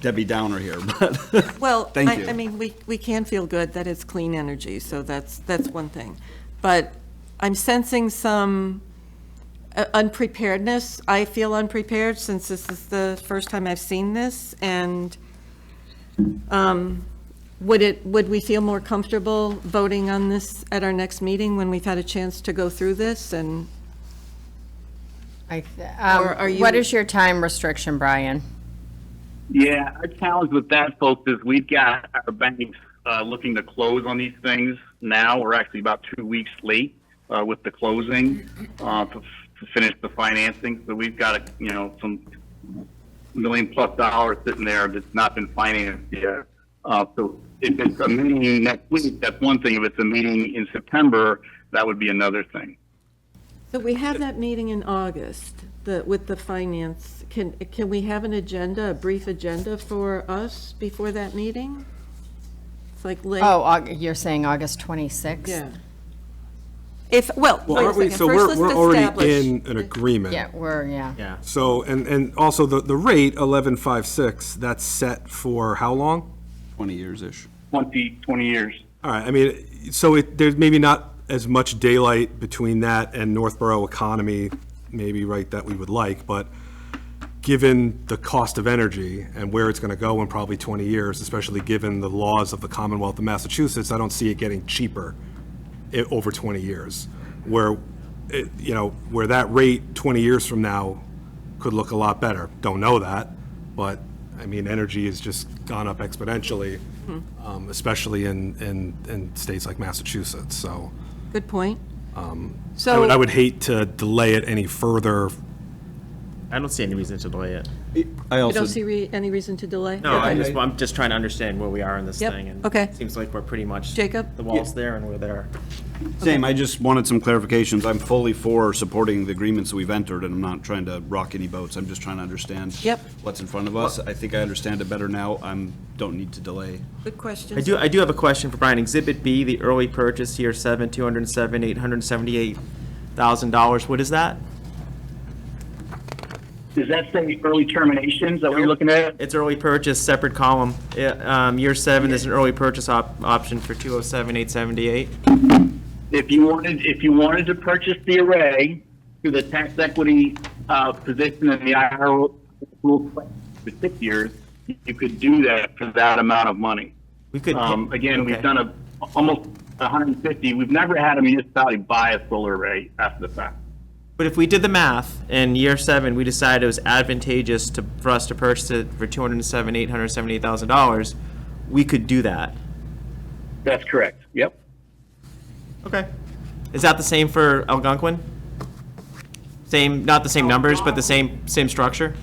Debbie Downer here, but Well, thank you. I mean, we can feel good that it's clean energy, so that's one thing. But I'm sensing some unpreparedness. I feel unprepared since this is the first time I've seen this, and would we feel more comfortable voting on this at our next meeting when we've had a chance to go through this? And Or are you- What is your time restriction, Brian? Yeah, our challenge with that, folks, is we've got our banks looking to close on these things now. We're actually about 2 weeks late with the closing to finish the financing. So we've got, some $1 million+ sitting there that's not been financed yet. So if it's a meeting next week, that's one thing. If it's a meeting in September, that would be another thing. So we have that meeting in August, with the finance. Can we have an agenda, a brief agenda for us before that meeting? It's like late. Oh, you're saying August 26th? Yeah. Well, Well, wait a aren't we, second. so First, let's we're already establish- in an agreement. Yeah. Yeah. So, and also the rate, 11.56, that's set for how long? 20 years-ish. 20 years. All right, I mean, so there's maybe not as much daylight between that and Northborough economy, maybe, right, that we would like, but given the cost of energy and where it's gonna go in probably 20 years, especially given the laws of the Commonwealth of Massachusetts, I don't see it getting cheaper over 20 years, where, where that rate 20 years from now could look a lot better. Don't know that, but, I mean, energy has just gone up exponentially, especially in states like Massachusetts, so. Good point. I would hate to delay it any further. I don't see any reason to delay it. I You also, don't see any reason to delay? No, Okay. I'm just trying to understand where we are in this Yep, thing. And okay. it seems like we're pretty much. Jacob? The wall's there and we're there. same, I just wanted some clarifications. I'm fully for supporting the agreements that we've entered, and I'm not trying to rock any boats. I'm just trying to understand Yep. what's in front of us. I think I understand it better now. Don't need to delay. Good question. I do have a question for Brian. Exhibit B, the early purchase, year 7, $278,000. What is that? Does that say early terminations that we're looking at? It's early purchase, separate column. Year 7, there's an early purchase option for $207,878. If you wanted to purchase the array through the tax equity position in the IRS rule for 6 years, you could do that for that amount of money. We could. Again, okay. we've done almost 150. We've never had a municipality buy a solar array after the fact. But if we did the math, in year 7, we decided it was advantageous for us to purchase it for $278,000, we could do that. That's correct. Yep. Okay. Is that the same for Algonquin? Same, not the same numbers, but the same structure?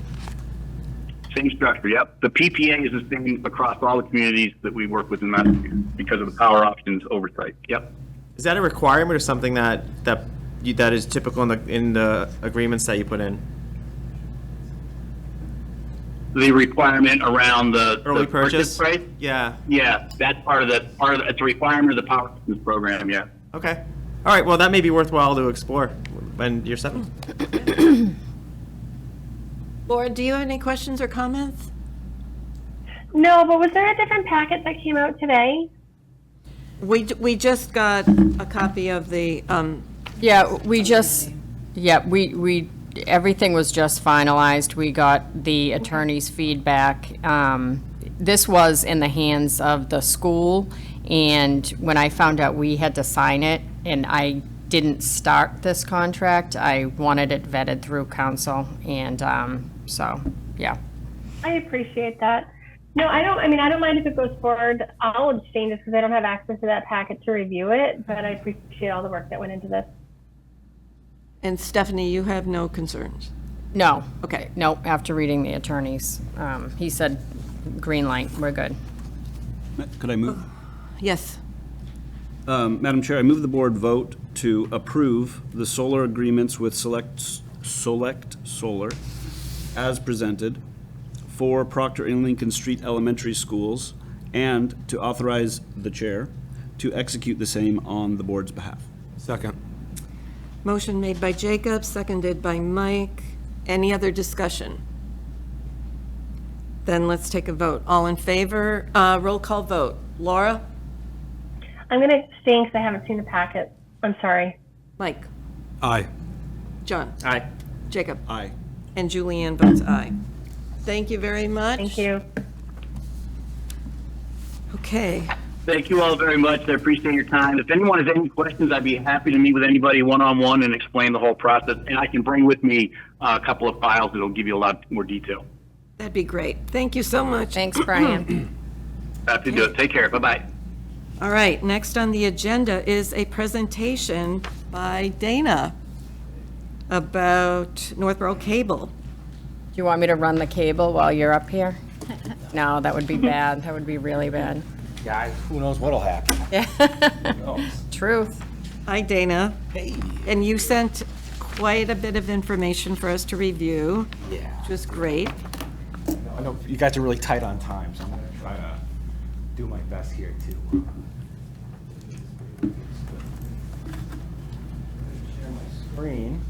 Same structure, yep. The PPA is the same across all the communities that we work with in Massachusetts because of the power options oversight, yep. Is that a requirement or something that is typical in the agreements that you put in? The requirement around the Early the purchase? price? Yeah. Yeah, that's part of it's a requirement of the power options program, yeah. Okay. All right. Well, that may be worthwhile to explore when you're 7. Laura, do you have any questions or comments? No, but was there a different packet that came out today? We just got a copy of the, Yeah, we everything was just finalized. We got the attorney's feedback. This was in the hands of the school, and when I found out we had to sign it, and I didn't start this contract, I wanted it vetted through council, and so, yeah. I appreciate that. No, I don't mind if it goes forward. I'll abstain just because I don't have access to that packet to review it, but I appreciate all the work that went into this. and Stephanie, you have no concerns? No. Okay. No, after reading the attorneys, he said, green light, we're good. Could I move? Yes. Madam Chair, I move the board vote to approve the solar agreements with Select Solar as presented for Proctor and Lincoln Street Elementary Schools, and to authorize the chair to execute the same on the board's behalf. Second. Motion made by Jacob, seconded by Mike. Any other discussion? Then let's take a vote. All in favor? Roll call vote. Laura? I'm going to abstain because I haven't seen the packet. I'm sorry. Mike? Aye. John? Aye. Jacob? Aye. And Julianne votes aye. Thank you very much. Thank you. Okay. Thank you all very much. I appreciate your time. If anyone has any questions, I'd be happy to meet with anybody one-on-one and explain the whole process. And I can bring with me a couple of files that'll give you a lot more detail. That'd be great. Thank you so much. Thanks, Brian. Happy to do it. Take care. Bye-bye. All right, next on the agenda is a presentation by Dana about Northborough Cable. Do you want me to run the cable while you're up here? No, that would be bad. That would be really bad. Guys, who knows what'll happen? Truth. Hi, Dana. Hey. And you sent quite a bit of information for us to review, Yeah. which was great. I know you guys are really tight on time, so I'm gonna try to do my best here too. Share my screen.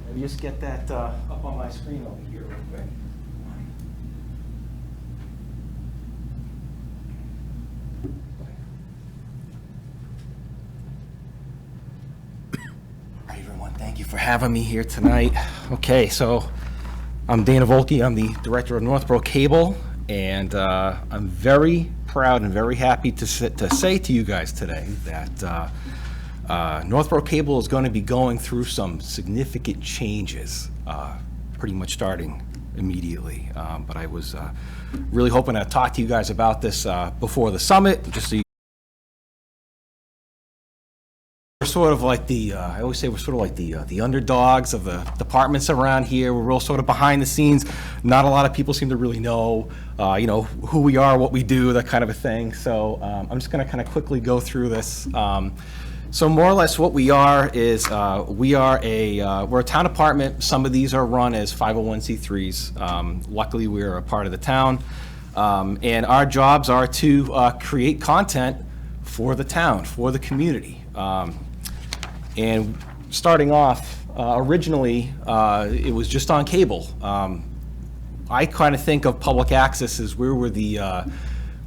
Let me just get that up on my screen over here real quick. All right, everyone, thank you for having me here tonight. Okay, so I'm Dana Volke. I'm the director of Northborough Cable, and I'm very proud and very happy to say to you guys today that Northborough Cable is going to be going through some significant changes, pretty much starting immediately. But I was really hoping to talk to you guys about this before the summit, just so you. We're sort of like I always say we're sort of like the underdogs of the departments around here. We're real sort of behind the scenes. Not a lot of people seem to really know, who we are, what we do, that kind of a thing. So I'm just going to kind of quickly go through this. So more or less what we are is we're a town department. Some of these are run as 501c3s. Luckily, we're a part of the town. And our jobs are to create content for the town, for the community. And starting off, originally, it was just on cable. I kind of think of public access as we were the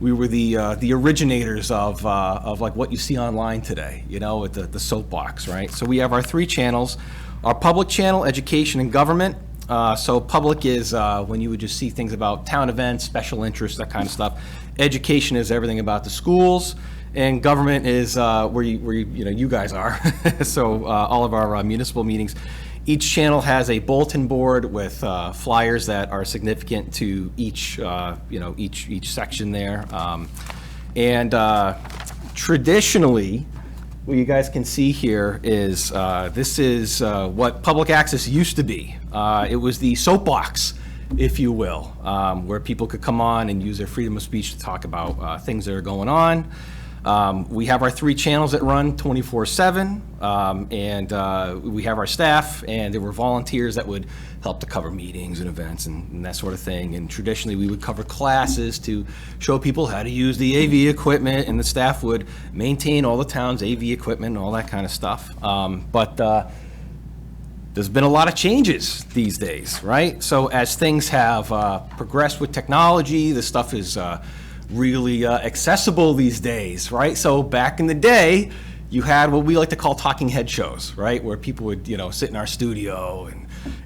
originators of like what you see online today, with the soapbox, right? So we have our 3 channels. Our public channel, education and government. So public is when you would just see things about town events, special interests, that kind of stuff. Education is everything about the schools, and government is where you guys are. So all of our municipal meetings. Each channel has a bulletin board with flyers that are significant to each, each section there. And traditionally, what you guys can see here is, this is what public access used to be. It was the soapbox, if you will, where people could come on and use their freedom of speech to talk about things that are going on. We have our 3 channels that run 24/7, and we have our staff, and there were volunteers that would help to cover meetings and events and that sort of thing. And traditionally, we would cover classes to show people how to use the AV equipment, and the staff would maintain all the town's AV equipment and all that kind of stuff. But there's been a lot of changes these days, right? So as things have progressed with technology, this stuff is really accessible these days, right? So back in the day, you had what we like to call talking head shows, right? Where people would, sit in our studio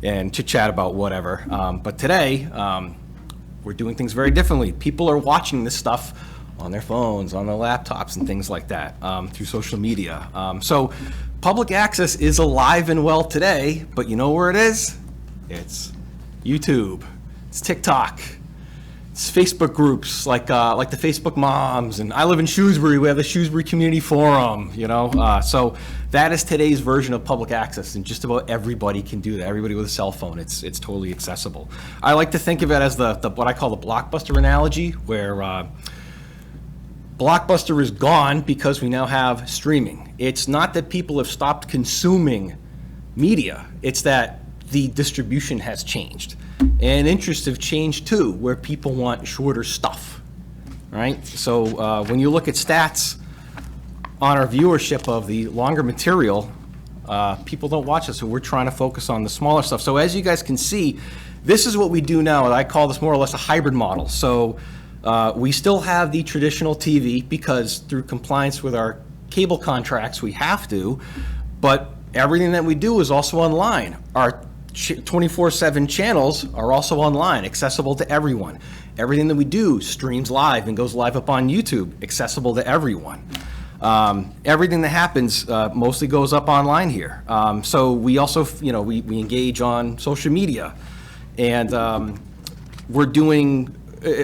and chit chat about whatever. But today, we're doing things very differently. People are watching this stuff on their phones, on their laptops, and things like that through social media. So public access is alive and well today, but you know where it is? It's YouTube, it's TikTok, it's Facebook groups like the Facebook Moms, and I live in Shrewsbury. We have the Shrewsbury Community Forum. So that is today's version of public access, and just about everybody can do that. Everybody with a cell phone, it's totally accessible. I like to think of it as the what I call the Blockbuster analogy, where Blockbuster is gone because we now have streaming. It's not that people have stopped consuming media; it's that the distribution has changed. And interests have changed too, where people want shorter stuff, right? So when you look at stats on our viewership of the longer material, people don't watch it, so we're trying to focus on the smaller stuff. So as you guys can see, this is what we do now, and I call this more or less a hybrid model. So we still have the traditional TV because through compliance with our cable contracts, we have to, but everything that we do is also online. Our 24/7 channels are also online, accessible to everyone. Everything that we do streams live and goes live up on YouTube, accessible to everyone. Everything that happens mostly goes up online here. So we also, we engage on social media, and we're doing,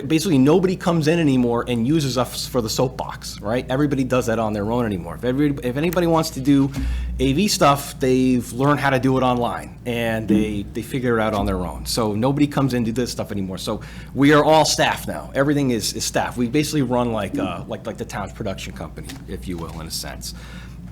basically nobody comes in anymore and uses us for the soapbox, right? Everybody does that on their own anymore. If anybody wants to do AV stuff, they've learned how to do it online, and they figure it out on their own. So nobody comes in to do this stuff anymore. So we are all staff now. Everything is staff. We basically run like the town's production company, if you will, in a sense.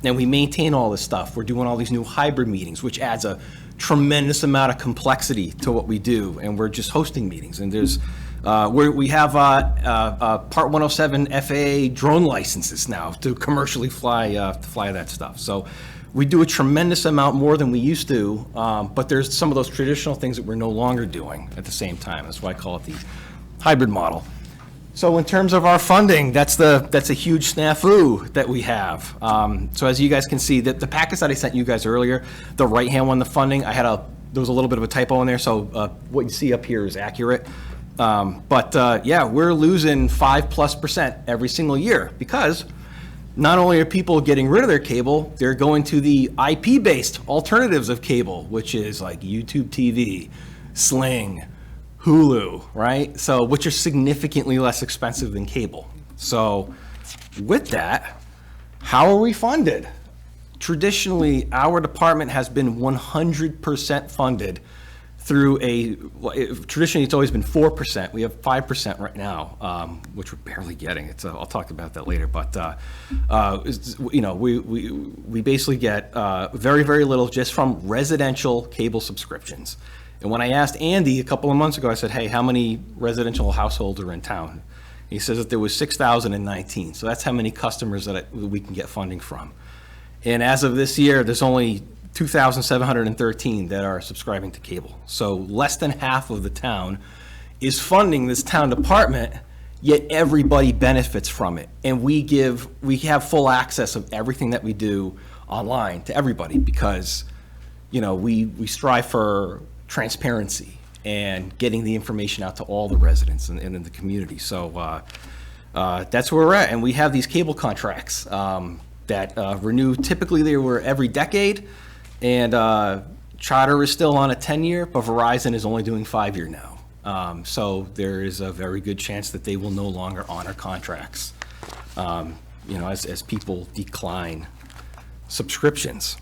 And we maintain all this stuff. We're doing all these new hybrid meetings, which adds a tremendous amount of complexity to what we do. And we're just hosting meetings. And there's we have Part 107 FAA drone licenses now to commercially fly that stuff. So we do a tremendous amount more than we used to, but there's some of those traditional things that we're no longer doing at the same time. That's why I call it the hybrid model. So in terms of our funding, that's a huge snafu that we have. So as you guys can see, the packets that I sent you guys earlier, the right-hand one, the funding, there was a little bit of a typo in there, so what you see up here is accurate. Yeah, we're losing 5+% every single year because not only are people getting rid of their cable, they're going to the IP-based alternatives of cable, which is like YouTube TV, Sling, Hulu, right? So, which are significantly less expensive than cable. So, with that, how are we funded? Traditionally, our department has been 100% funded through traditionally it's always been 4%. We have 5% right now, which we're barely getting. I'll talk about that later. But we basically get very, very little just from residential cable subscriptions. And when I asked Andy a couple of months ago, I said, "Hey, how many residential households are in town?" He says that there was 6,019. So that's how many customers that we can get funding from. And as of this year, there's only 2,713 that are subscribing to cable. So less than half of the town is funding this town department, yet everybody benefits from it. And we have full access of everything that we do online to everybody because, we strive for transparency and getting the information out to all the residents and in the community. So that's where we're at. And we have these cable contracts that renew. Typically they were every decade. And Charter is still on a 10-year, but Verizon is only doing 5-year now. So there is a very good chance that they will no longer honor contracts, as people decline subscriptions.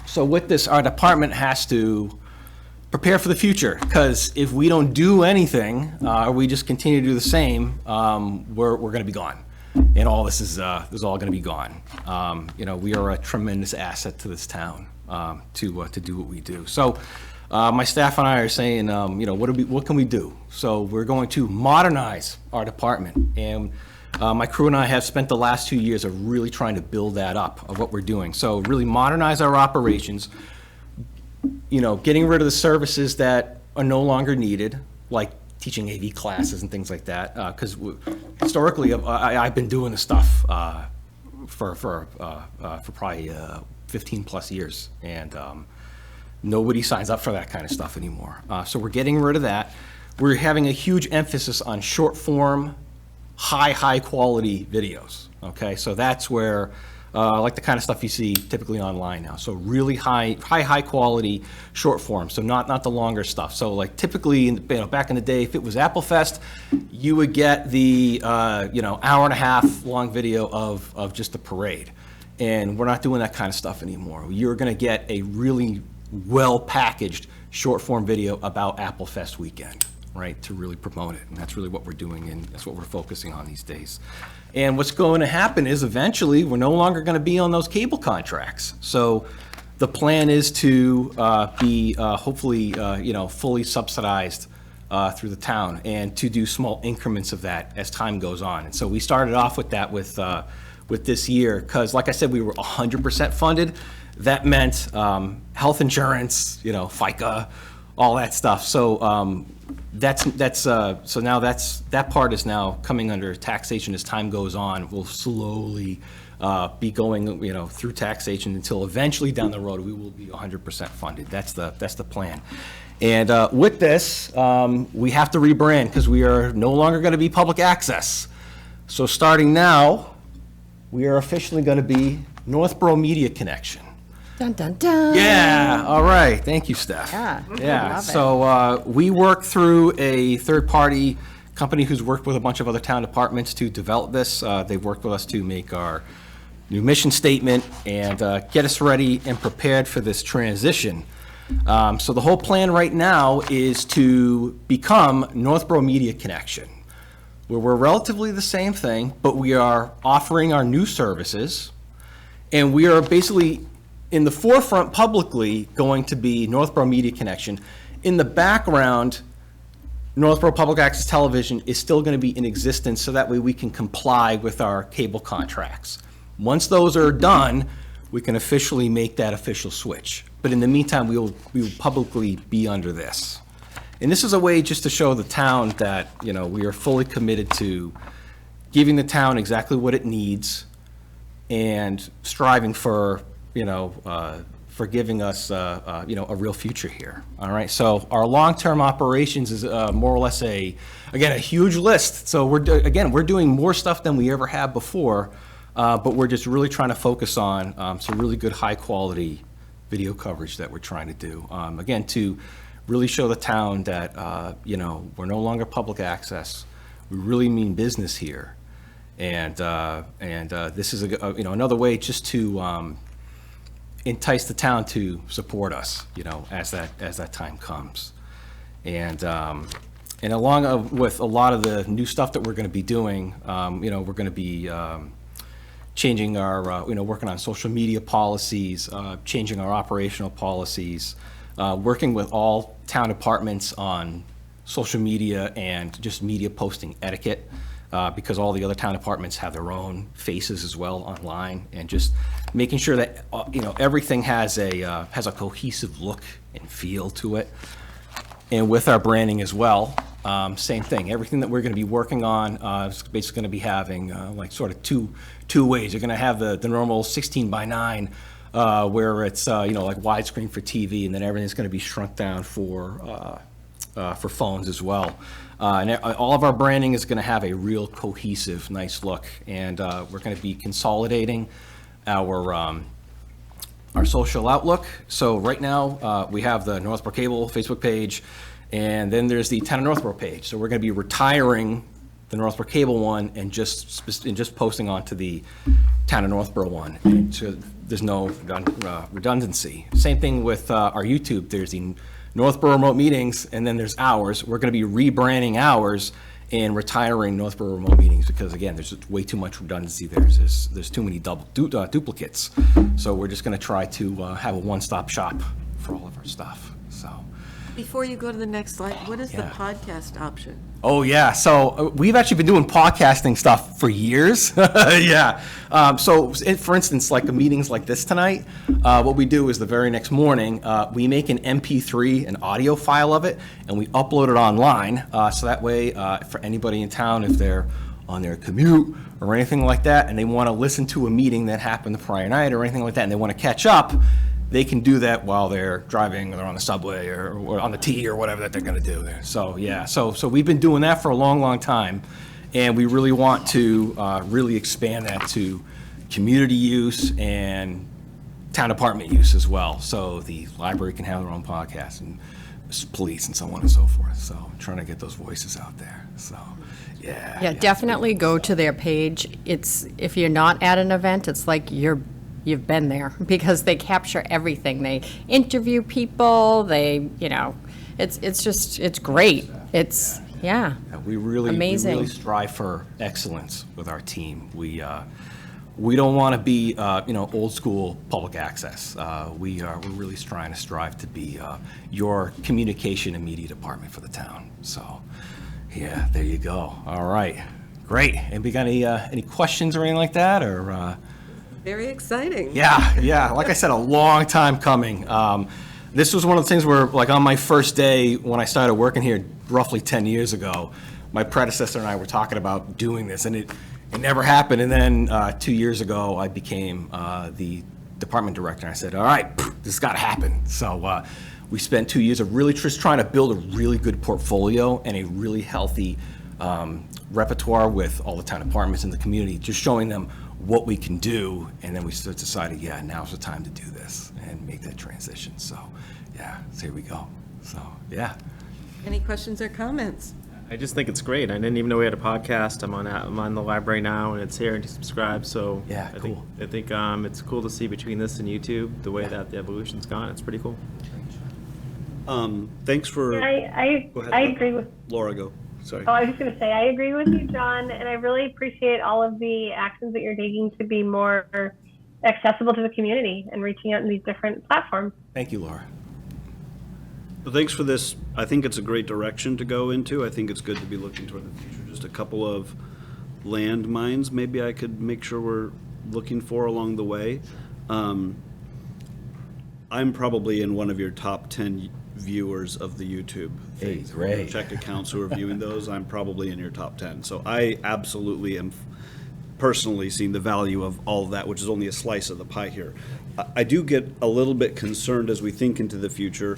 So with this, our department has to prepare for the future, because if we don't do anything, or we just continue to do the same, we're going to be gone. And all this is all going to be gone. We are a tremendous asset to this town to do what we do. So my staff and I are saying, what can we do? So we're going to modernize our department. And my crew and I have spent the last 2 years of really trying to build that up, of what we're doing. So really modernize our operations, getting rid of the services that are no longer needed, like teaching AV classes and things like that. Because historically, I've been doing this stuff for probably 15 plus years, and nobody signs up for that kind of stuff anymore. So we're getting rid of that. We're having a huge emphasis on short form, high quality videos. Okay, so that's where like the kind of stuff you see typically online now. So really high quality short form. So not the longer stuff. So like typically, back in the day, if it was Applefest, you would get the hour and a half long video of just the parade. And we're not doing that kind of stuff anymore. You're going to get a really well packaged short form video about Applefest weekend, right, to really promote it. And that's really what we're doing, and that's what we're focusing on these days. And what's going to happen is eventually we're no longer going to be on those cable contracts. So the plan is to be hopefully fully subsidized through the town, and to do small increments of that as time goes on. And so we started off with that with this year, because like I said, we were 100% funded. That meant health insurance, FICA, all that stuff. So so now that part is now coming under taxation as time goes on. We'll slowly be going, through taxation until eventually down the road we will be 100% funded. That's the plan. And with this, we have to rebrand, because we are no longer going to be public access. So starting now, we are officially going to be Northborough Media Connection. Dun, dun, dun. Yeah, all right. Thank you, Steph. Yeah, love it. So we work through a third-party company who's worked with a bunch of other town departments to develop this. They've worked with us to make our new mission statement and get us ready and prepared for this transition. So the whole plan right now is to become Northborough Media Connection, where we're relatively the same thing, but we are offering our new services, and we are basically in the forefront publicly going to be Northborough Media Connection. In the background, Northborough Public Access Television is still going to be in existence, so that way we can comply with our cable contracts. Once those are done, we can officially make that official switch. But in the meantime, we will publicly be under this. And this is a way just to show the town that, we are fully committed to giving the town exactly what it needs, and striving for giving us, a real future here. All right. So our long-term operations is more or less a huge list. So we're doing more stuff than we ever have before, but we're just really trying to focus on some really good, high-quality video coverage that we're trying to do. To really show the town that we're no longer public access. We really mean business here, and this is another way just to entice the town to support us, as that time comes. And along with a lot of the new stuff that we're going to be doing, we're going to be changing our, working on social media policies, changing our operational policies, working with all town departments on social media and just media posting etiquette, because all the other town departments have their own faces as well online, and just making sure that everything has a cohesive look and feel to it. And with our branding as well, same thing. Everything that we're going to be working on is basically going to be having like sort of two ways. You're going to have the normal 16:9, where it's like widescreen for TV, and then everything's going to be shrunk down for phones as well. And all of our branding is going to have a real cohesive, nice look, and we're going to be consolidating our our social outlook. So right now, we have the Northborough Cable Facebook page, and then there's the Town of Northborough page. So we're going to be retiring the Northborough Cable one and just posting onto the Town of Northborough one. And so there's no redundancy. Same thing with our YouTube. There's the Northborough Remote Meetings, and then there's ours. We're going to be rebranding ours and retiring Northborough Remote Meetings because, again, there's way too much redundancy there. There's too many duplicates. So we're just going to try to have a one-stop shop for all of our stuff. So. Before you go to the next slide, what is the Yeah. podcast option? Oh, yeah. So we've actually been doing podcasting stuff for years. Yeah. For instance, like the meetings like this tonight, what we do is the very next morning, we make an MP3, an audio file of it, and we upload it online. So that way, for anybody in town, if they're on their commute or anything like that, and they want to listen to a meeting that happened the prior night or anything like that, and they want to catch up, they can do that while they're driving or on the subway or on the T or whatever that they're going to do there. So, yeah, so we've been doing that for a long, long time, and we really want to really expand that to community use and town department use as well. So the library can have their own podcast and police and so on and so forth. So trying to get those voices out there. So, yeah. Yeah, definitely go to their page. If you're not at an event, it's like you've been there because they capture everything. They interview people, it's great. Yeah. We really Amazing. strive for excellence with our team. We don't want to be, old school public access. We're really trying to strive to be your communication and media department for the town. So, yeah, there you go. All right, great. Anybody got any questions or anything like that, or? Very exciting. Yeah. Like I said, a long time coming. This was one of the things where, like, on my first day when I started working here roughly 10 years ago, my predecessor and I were talking about doing this, and it never happened. And then 2 years ago, I became the department director. And I said, all right, this has got to happen. So we spent 2 years of really just trying to build a really good portfolio and a really healthy repertoire with all the town departments in the community, just showing them what we can do, and then we decided, yeah, now's the time to do this and make that transition. So, yeah, so here we go. So, yeah. Any questions or comments? I just think it's great. I didn't even know we had a podcast. I'm on the library now, and it's here, and you subscribe. So Yeah, I cool. think it's cool to see between this and YouTube the way that the evolution's gone. It's pretty cool. Thanks for. I Go ahead, agree with. Laura, go. Sorry. Oh, I was just going to say, I agree with you, John, and I really appreciate all of the actions that you're taking to be more accessible to the community and reaching out in these different platforms. Thank you, Laura. Well, thanks for this. I think it's a great direction to go into. I think it's good to be looking toward the future. Just a couple of landmines maybe I could make sure we're looking for along the way. I'm probably in one of your top 10 viewers of the YouTube Hey, things. great. Check accounts who are viewing those. I'm probably in your top 10. So I absolutely am personally seeing the value of all of that, which is only a slice of the pie here. I do get a little bit concerned as we think into the future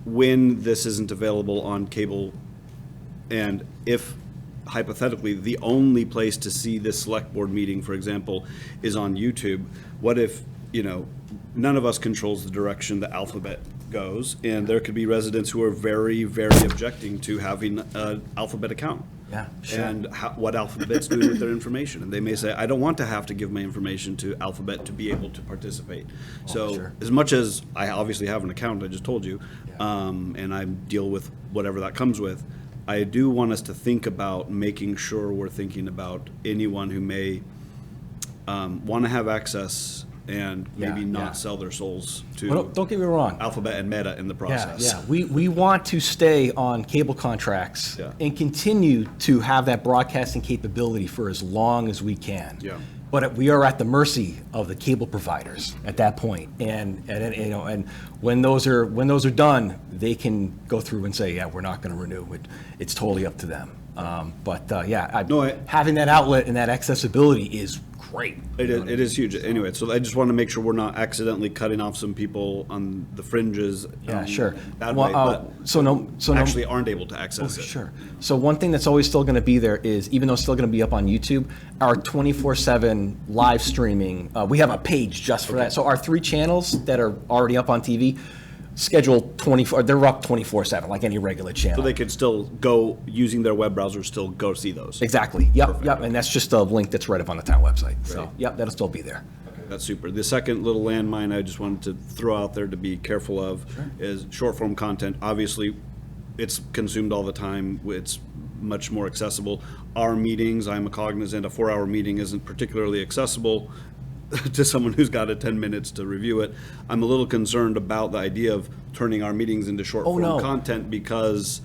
when this isn't available on cable, and if hypothetically the only place to see this select board meeting, for example, is on YouTube. What if, none of us controls the direction the alphabet goes, and there could be residents who are very, very objecting to having an alphabet account. Yeah, sure. And what Alphabet's doing with their information. And they may say, I don't want to have to give my information to Alphabet to be able to participate. So sure. as much as I obviously have an account, I just told you, and I deal with whatever that comes with, I do want us to think about making sure we're thinking about anyone who may want to have access and maybe not sell their souls to Well, don't get me wrong. Alphabet and Meta in the process. Yeah. We want to stay on cable contracts Yeah. and continue to have that broadcasting capability for as long as we can. Yeah. But we are at the mercy of the cable providers at that point. And when those are done, they can go through and say, yeah, we're not going to renew it. It's totally up to them. Having that outlet and that accessibility is great. It is huge. Anyway, so I just want to make sure we're not accidentally cutting off some people on the fringes. Yeah, sure. That Well, way, but so no, actually aren't able to access it. Sure. So one thing that's always still going to be there is, even though it's still going to be up on YouTube, our 24/7 live streaming, we have a page just for that. So our 3 channels that are already up on TV, scheduled 24, they're up 24/7, like any regular channel. So they could still go, using their web browser, still go see those. Exactly. Yep. And that's just a link that's right up on the town website. So, yep, that'll still be there. That's super. The second little landmine I just wanted to throw out there to be careful of is short form content. Obviously, it's consumed all the time. It's much more accessible. Our meetings, I'm cognizant, a 4-hour meeting isn't particularly accessible to someone who's got 10 minutes to review it. I'm a little concerned about the idea of turning our meetings into short form content, because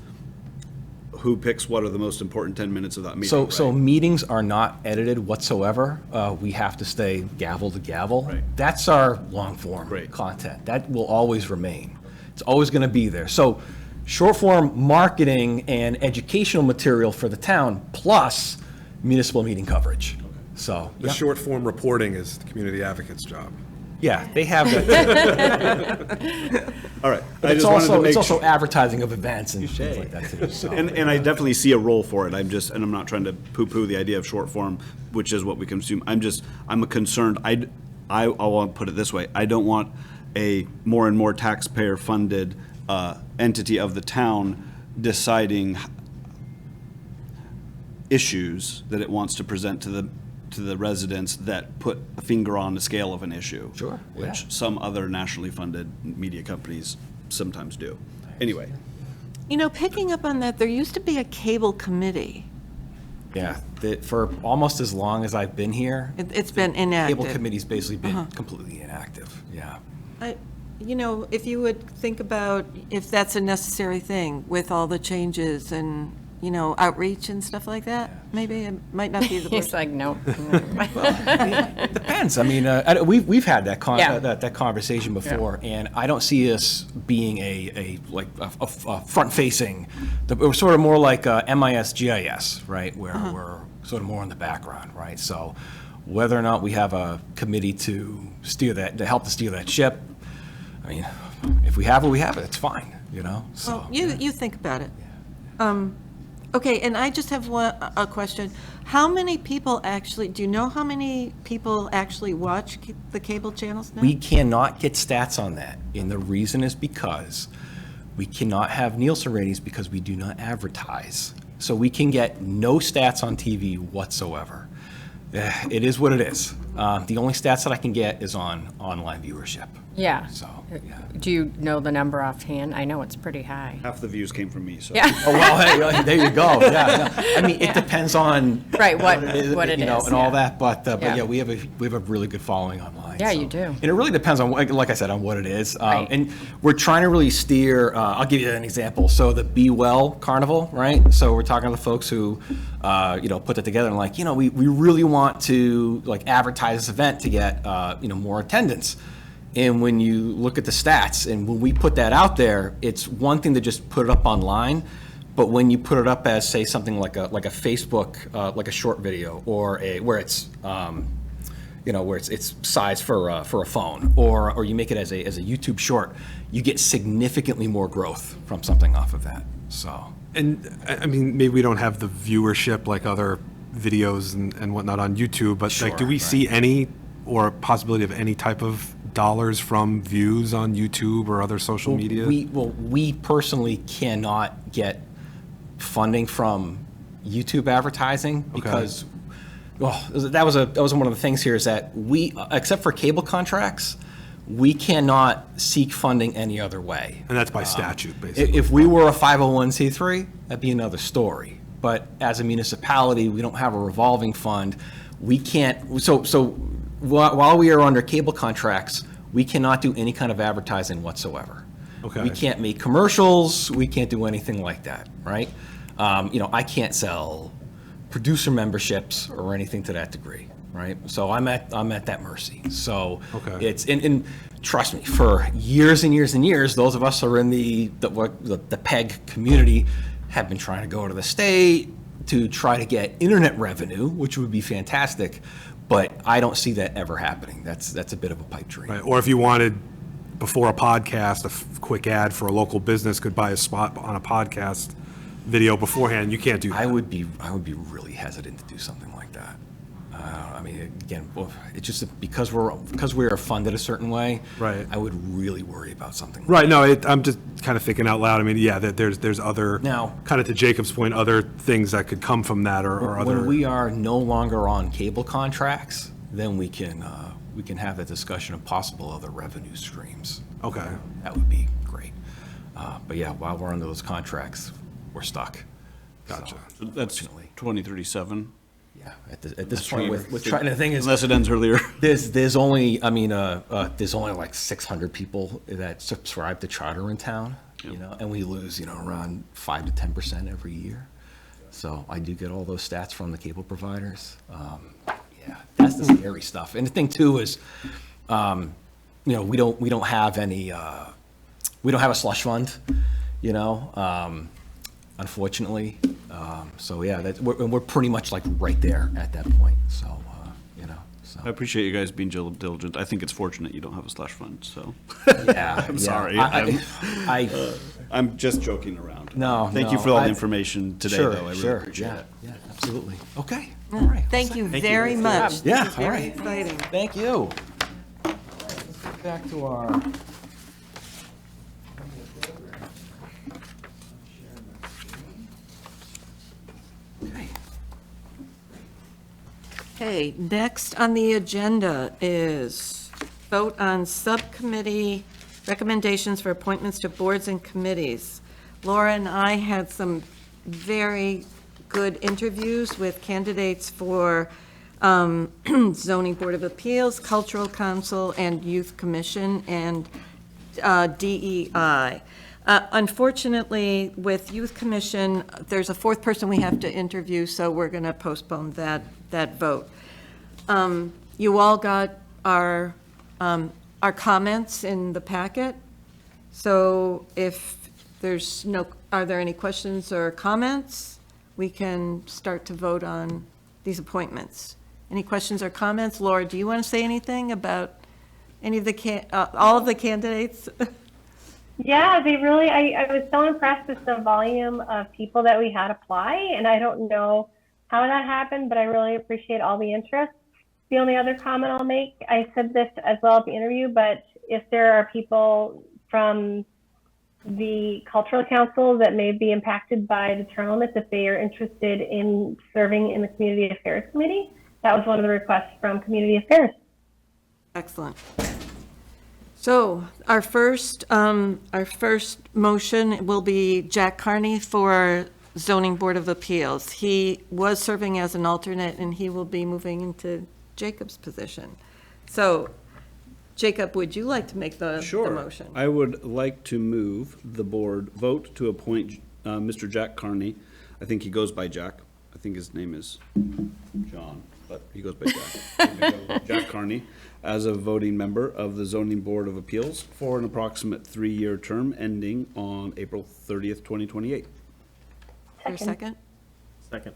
who picks what are the most important 10 minutes of that meeting? So meetings are not edited whatsoever. We have to stay gavel to gavel. Right. That's our long form Great. content. That will always remain. It's always going to be there. So short form marketing and educational material for the town, plus municipal meeting coverage. So, The short form reporting is the community advocate's job. yeah, they have that. All right. But I it's just wanted to also, make it's also sure. advertising of events and things like that too. So. And I definitely see a role for it. I'm not trying to poo-poo the idea of short form, which is what we consume. I'm concerned. I want to put it this way. I don't want a more and more taxpayer-funded entity of the town deciding issues that it wants to present to the residents that put a finger on the scale of an issue. Sure, yeah. Which some other nationally funded media companies sometimes do. Anyway. Picking up on that, there used to be a cable committee. Yeah, for almost as long as I've been here, It's been inactive. cable committee's basically been completely inactive, yeah. If you would think about if that's a necessary thing with all the changes and, outreach and stuff like that, maybe it might not be the He's place. like, no. It depends. I mean, we've had that Yeah. that conversation before, and I don't see us being a front-facing. We're sort of more like MIS, GIS, right, where we're sort of more in the background, right? So whether or not we have a committee to help to steer that ship, I mean, if we have it, we have it. It's fine, So Well, you think about it. Okay, and I just have a question. How many people do you know how many people actually watch the cable channels now? we cannot get stats on that, and the reason is because we cannot have Nielsen ratings because we do not advertise. So we can get no stats on TV whatsoever. It is what it is. The only stats that I can get is on online viewership. Yeah. So, yeah. Do you know the number offhand? I know it's pretty high. Half the views came from me, so. Yeah. Oh, well, hey, there you go. Yeah. I mean, it depends on. Right, what it And is, all yeah. that, but Yeah. yeah, we have a really good following online. Yeah, so. you do. And it really depends on, like I said, on what it is. Right. And we're trying to really steer, I'll give you an example. So the Be Well Carnival, right? So we're talking to the folks who, put that together and like, we really want to advertise this event to get, more attendance. And when you look at the stats, and when we put that out there, it's one thing to just put it up online, but when you put it up as, say, something like a Facebook, like a short video, or where it's sized for a phone, or you make it as a YouTube short, you get significantly more growth from something off of that. So. And, I mean, maybe we don't have the viewership like other videos and whatnot on YouTube, but Sure, do we see any or possibility of any type of dollars from views on YouTube or other social media? We personally cannot get funding from YouTube advertising because, that was one of the things here is that we, except for cable contracts, we cannot seek funding any other way. And that's by statute, basically. If we were a 501c3, that'd be another story. But as a municipality, we don't have a revolving fund. We can't, so while we are under cable contracts, we cannot do any kind of advertising whatsoever. Okay. We can't make commercials, we can't do anything like that, right? I can't sell producer memberships or anything to that degree, right? So I'm at that mercy. So Okay. it's, and trust me, for years and years and years, those of us who are in the PEG community have been trying to go to the state to try to get internet revenue, which would be fantastic. But I don't see that ever happening. That's a bit of a pipe dream. Right, or if you wanted, before a podcast, a quick ad for a local business could buy a spot on a podcast video beforehand, you can't do that. I would be really hesitant to do something like that. I mean, again, well, it's just because we're funded a certain way. Right. I would really worry about something. Right, no, I'm just kind of thinking out loud. I mean, yeah, that there's other, Now- kind of to Jacob's point, other things that could come from that or other. When we are no longer on cable contracts, then we can have that discussion of possible other revenue streams. Okay. That would be great. But yeah, while we're under those contracts, we're stuck. Gotcha. So that's 2037. Yeah, at this point, with trying, the thing is, Unless it ends earlier. there's only, I mean, there's only like 600 people that subscribe to Charter in town, you know, and we lose, around 5 to 10% every year. So I do get all those stats from the cable providers. Yeah, that's the scary stuff. And the thing too is, we don't have any, we don't have a slush fund, unfortunately. So yeah, we're pretty much like right there at that point. So, so. I appreciate you guys being diligent. I think it's fortunate you don't have a slush fund, so. Yeah. I'm yeah. sorry. I'm just joking around. No, Thank you no, for all the I- information today, Sure, though. I really sure, appreciate yeah, it. yeah, absolutely. Okay, all right. Thank you very much. Yeah, This is all very right. exciting. Thank you. Let's get back to our. Okay. Okay, next on the agenda is vote on subcommittee recommendations for appointments to boards and committees. Laura and I had some very good interviews with candidates for Zoning Board of Appeals, Cultural Council, and Youth Commission, and DEI. Unfortunately, with Youth Commission, there's a fourth person we have to interview, so we're going to postpone that vote. You all got our comments in the packet, so if are there any questions or comments? We can start to vote on these appointments. Any questions or comments? Laura, do you want to say anything about any of all of the candidates? Yeah, I was so impressed with the volume of people that we had apply, and I don't know how that happened, but I really appreciate all the interest. The only other comment I'll make, I said this as well at the interview, but if there are people from the Cultural Council that may be impacted by the term limits, if they are interested in serving in the Community Affairs Committee, that was one of the requests from Community Affairs. Excellent. So our first motion will be Jack Carney for Zoning Board of Appeals. He was serving as an alternate, and he will be moving into Jacob's position. So, Jacob, would you like to make the motion? I would like to move the board vote to appoint Mr. Jack Carney. I think he goes by Jack. I think his name is John, but he goes by Jack. Jack Carney as a voting member of the Zoning Board of Appeals for an approximate 3-year term ending on April 30th, 2028. Your second? Second.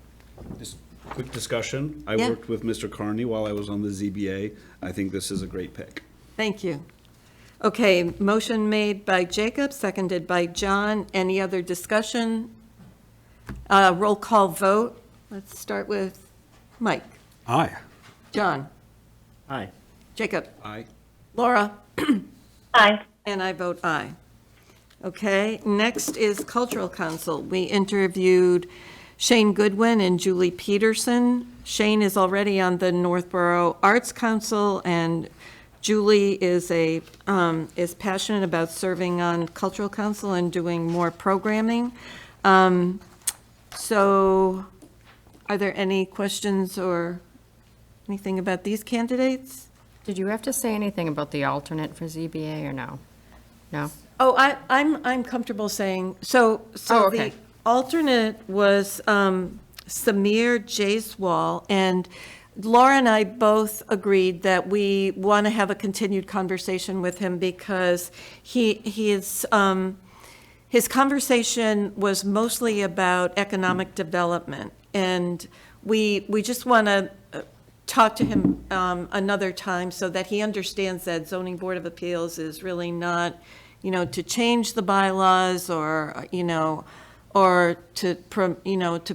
Just quick discussion. I Yeah. worked with Mr. Carney while I was on the ZBA. I think this is a great pick. Thank you. Okay, motion made by Jacob, seconded by John. Any other discussion? Roll call vote. Let's start with Mike. Aye. John. Aye. Jacob. Aye. Laura. Aye. And I vote aye. Okay, next is Cultural Council. We interviewed Shane Goodwin and Julie Peterson. Shane is already on the Northborough Arts Council, and Julie is passionate about serving on Cultural Council and doing more programming. So are there any questions or anything about these candidates? Did you have to say anything about the alternate for ZBA or no? No? Oh, I'm comfortable saying, so Oh, okay. the alternate was Samir Jaiswal, and Laura and I both agreed that we want to have a continued conversation with him because his conversation was mostly about economic development, and we just want to talk to him another time so that he understands that zoning board of appeals is really not, to change the bylaws or, or to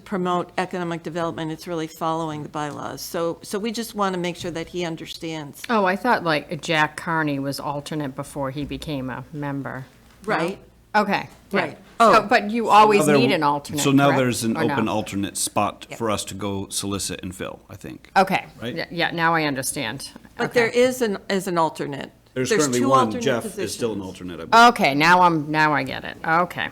promote economic development. It's really following the bylaws. So we just want to make sure that he understands. Oh, I thought like Jack Carney was alternate before he became a member. No? Right. Okay. yeah. Right. So, but you always Now need there- an alternate, So now correct? there's an Or no? open alternate spot for us to go solicit and fill, I think. Okay. Right? Yeah, now I understand. But Okay. there is an alternate. There's currently two one, alternate Jeff is still an positions. alternate, I believe. Okay, now I get it. Okay.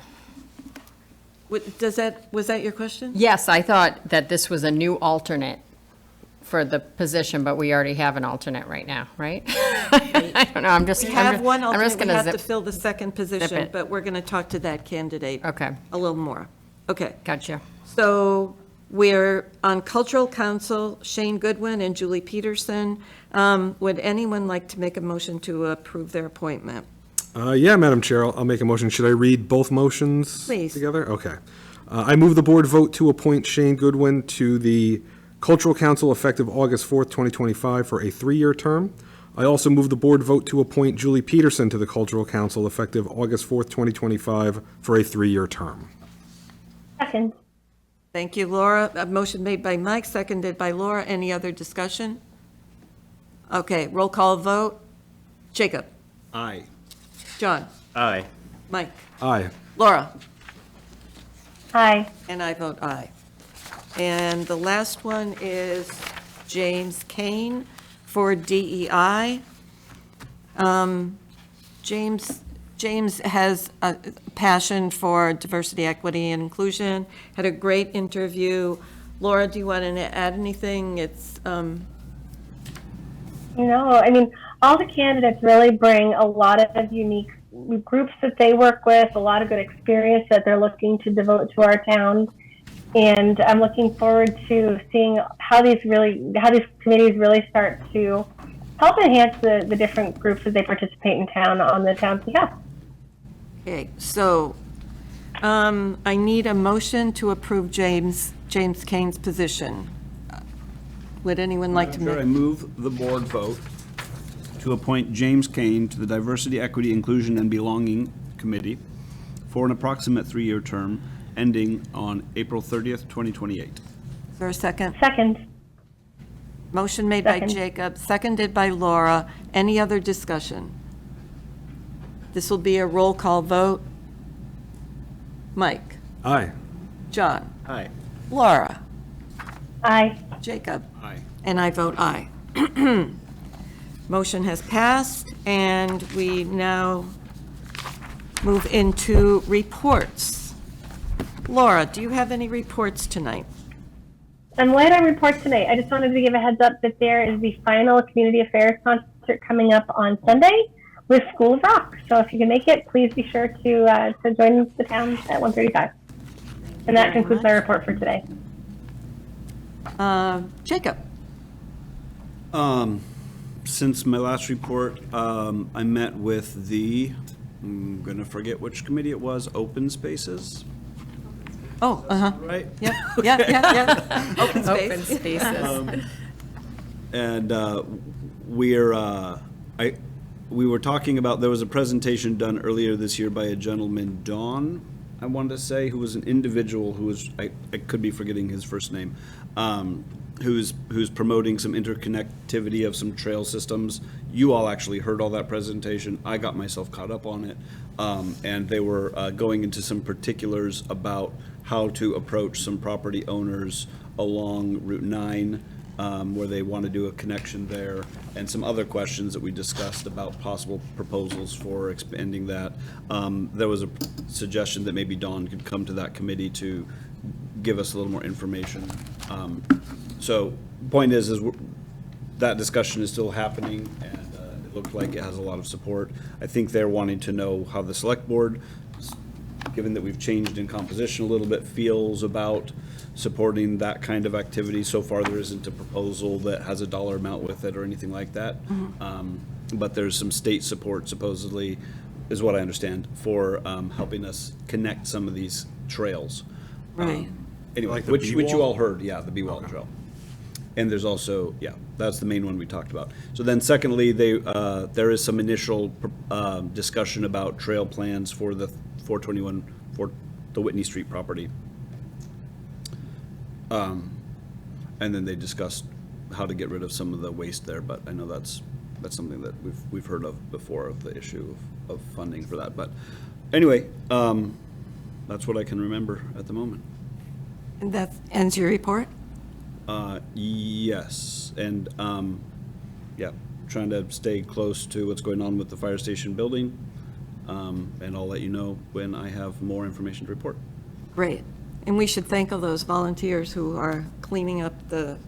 Was that your question? Yes, I thought that this was a new alternate for the position, but we already have an alternate right now, right? I don't know, I'm just. We I'm have just- one I'm just alternate, we gonna have to zip- fill the second position, it. but we're going to talk to that candidate. Okay. A little more. Okay. Gotcha. So we're on Cultural Council, Shane Goodwin and Julie Peterson. Would anyone like to make a motion to approve their appointment? Yeah, Madam Chair, I'll make a motion. Should I read both motions Please. together? Okay. I move the board vote to appoint Shane Goodwin to the Cultural Council effective August 4th, 2025 for a 3-year term. I also move the board vote to appoint Julie Peterson to the Cultural Council effective August 4th, 2025 for a 3-year term. Second. Thank you, Laura. A motion made by Mike, seconded by Laura. Any other discussion? Okay, roll call vote. Jacob? Aye. John? Aye. Mike? Aye. Laura? Aye. And I vote aye. And the last one is James Kane for DEI. James has a passion for diversity, equity, and inclusion, had a great interview. Laura, do you want to add anything? It's, I mean, all the candidates really bring a lot of unique groups that they work with, a lot of good experience that they're looking to devote to our town. And I'm looking forward to seeing how these committees really start to help enhance the different groups as they participate in town on the town's behalf. okay, so I need a motion to approve James Kane's position. Would anyone like to Madam Chair, I make? move the board vote to appoint James Kane to the Diversity, Equity, Inclusion, and Belonging Committee for an approximate 3-year term ending on April 30th, 2028. Is there a second? Second. Motion made by Second. Jacob, seconded by Laura. Any other discussion? This will be a roll call vote. Mike? Aye. John? Aye. Laura? Aye. Jacob? Aye. And I vote aye. Motion has passed, and we now move into reports. Laura, do you have any reports tonight? I'm light on reports tonight. I just wanted to give a heads up that there is the final community affairs concert coming up on Sunday with School of Rock. So if you can make it, please be sure to join the town at 1:35. And that concludes my report for today. Jacob? Since my last report, I met with I'm gonna forget which committee it was, Open Spaces, Oh, uh-huh. right? Yep, yeah. Open Open space. spaces. And we were talking about, there was a presentation done earlier this year by a gentleman, Don, I wanted to say, who was an individual who was, I could be forgetting his first name, who's promoting some interconnectivity of some trail systems. You all actually heard all that presentation. I got myself caught up on it. And they were going into some particulars about how to approach some property owners along Route 9, where they want to do a connection there, and some other questions that we discussed about possible proposals for expanding that. There was a suggestion that maybe Dawn could come to that committee to give us a little more information. So, point is that discussion is still happening, and it looked like it has a lot of support. I think they're wanting to know how the select board, given that we've changed in composition a little bit, feels about supporting that kind of activity. So far, there isn't a proposal that has a dollar amount with it or anything like that. But there's some state support, supposedly, is what I understand, for helping us connect some of these trails. Right. Anyway, Like the which you B-wall? all heard, yeah, the B-Wall Trail. And there's also, yeah, That's the main one we talked about. So then secondly, there is some initial discussion about trail plans for the 421, for the Whitney Street property. And then they discussed how to get rid of some of the waste there, but I know that's something that we've heard of before, of the issue of funding for that. But anyway, that's what I can remember at the moment. And that ends your report? Yes, and, yeah, trying to stay close to what's going on with the fire station building. And I'll let you know when I have more information to report. Great. And we should thank all those volunteers who are cleaning up the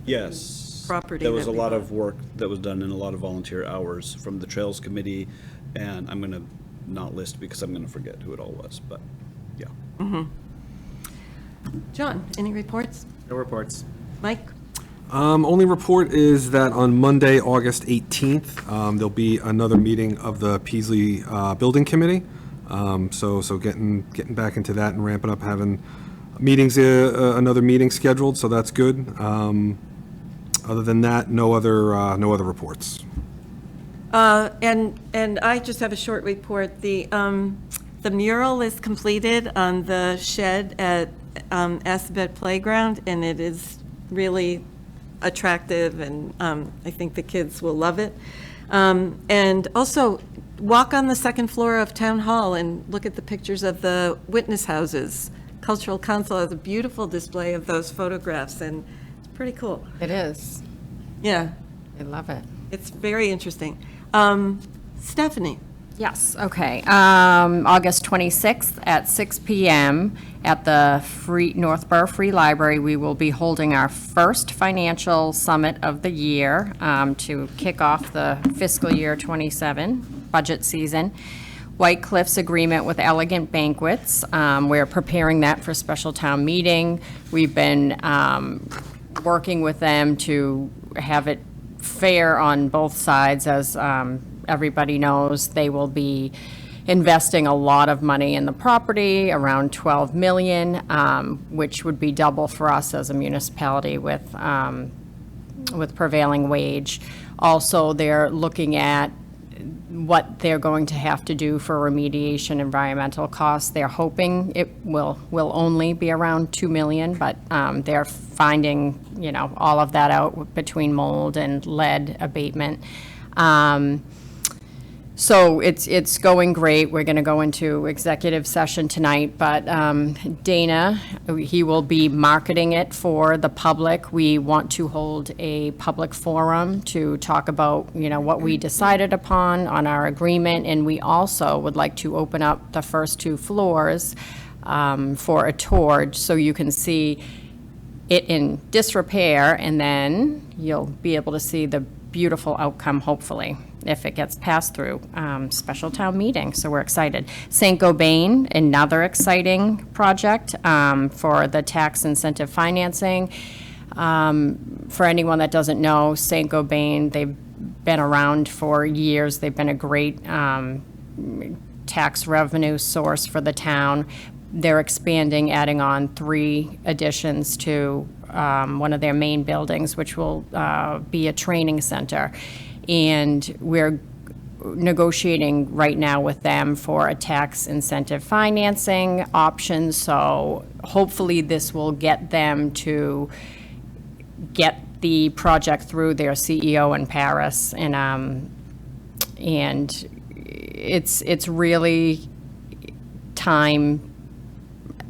Yes. property There was that a we lot bought. of work that was done and a lot of volunteer hours from the Trails Committee, and I'm gonna not list because I'm gonna forget who it all was, but, yeah. John, any reports? No reports. Mike? Only report is that on Monday, August 18th, there'll be another meeting of the Peasley Building Committee. So getting back into that and ramping up, having meetings, another meeting scheduled, so that's good. Other than that, no other reports. And I just have a short report. The mural is completed on the shed at Assabet Playground, and it is really attractive, and I think the kids will love it. And also, walk on the second floor of Town Hall and look at the pictures of the witness houses. Cultural Council has a beautiful display of those photographs, and it's pretty cool. It is. Yeah, I love it. it's very interesting. Stephanie? Yes, okay. August 26th at 6 PM at the Northborough Free Library, we will be holding our first financial summit of the year to kick off the fiscal year '27 budget season. White Cliff's agreement with Elegant Banquets, we're preparing that for special town meeting. We've been working with them to have it fair on both sides. As everybody knows, they will be investing a lot of money in the property, around 12 million, which would be double for us as a municipality with prevailing wage. Also, they're looking at what they're going to have to do for remediation environmental costs. They're hoping it will only be around 2 million, but they're finding, all of that out between mold and lead abatement. So it's going great. We're going to go into executive session tonight, but Dana, he will be marketing it for the public. We want to hold a public forum to talk about, what we decided upon on our agreement, and we also would like to open up the first 2 floors for a tour, so you can see it in disrepair, and then you'll be able to see the beautiful outcome, hopefully, if it gets passed through special town meeting. So we're excited. St. Gobain, another exciting project for the tax incentive financing. For anyone that doesn't know, St. Gobain, they've been around for years. They've been a great tax revenue source for the town. They're expanding, adding on 3 additions to one of their main buildings, which will be a training center. And we're negotiating right now with them for a tax incentive financing option. So hopefully this will get them to get the project through their CEO in Paris. And it's really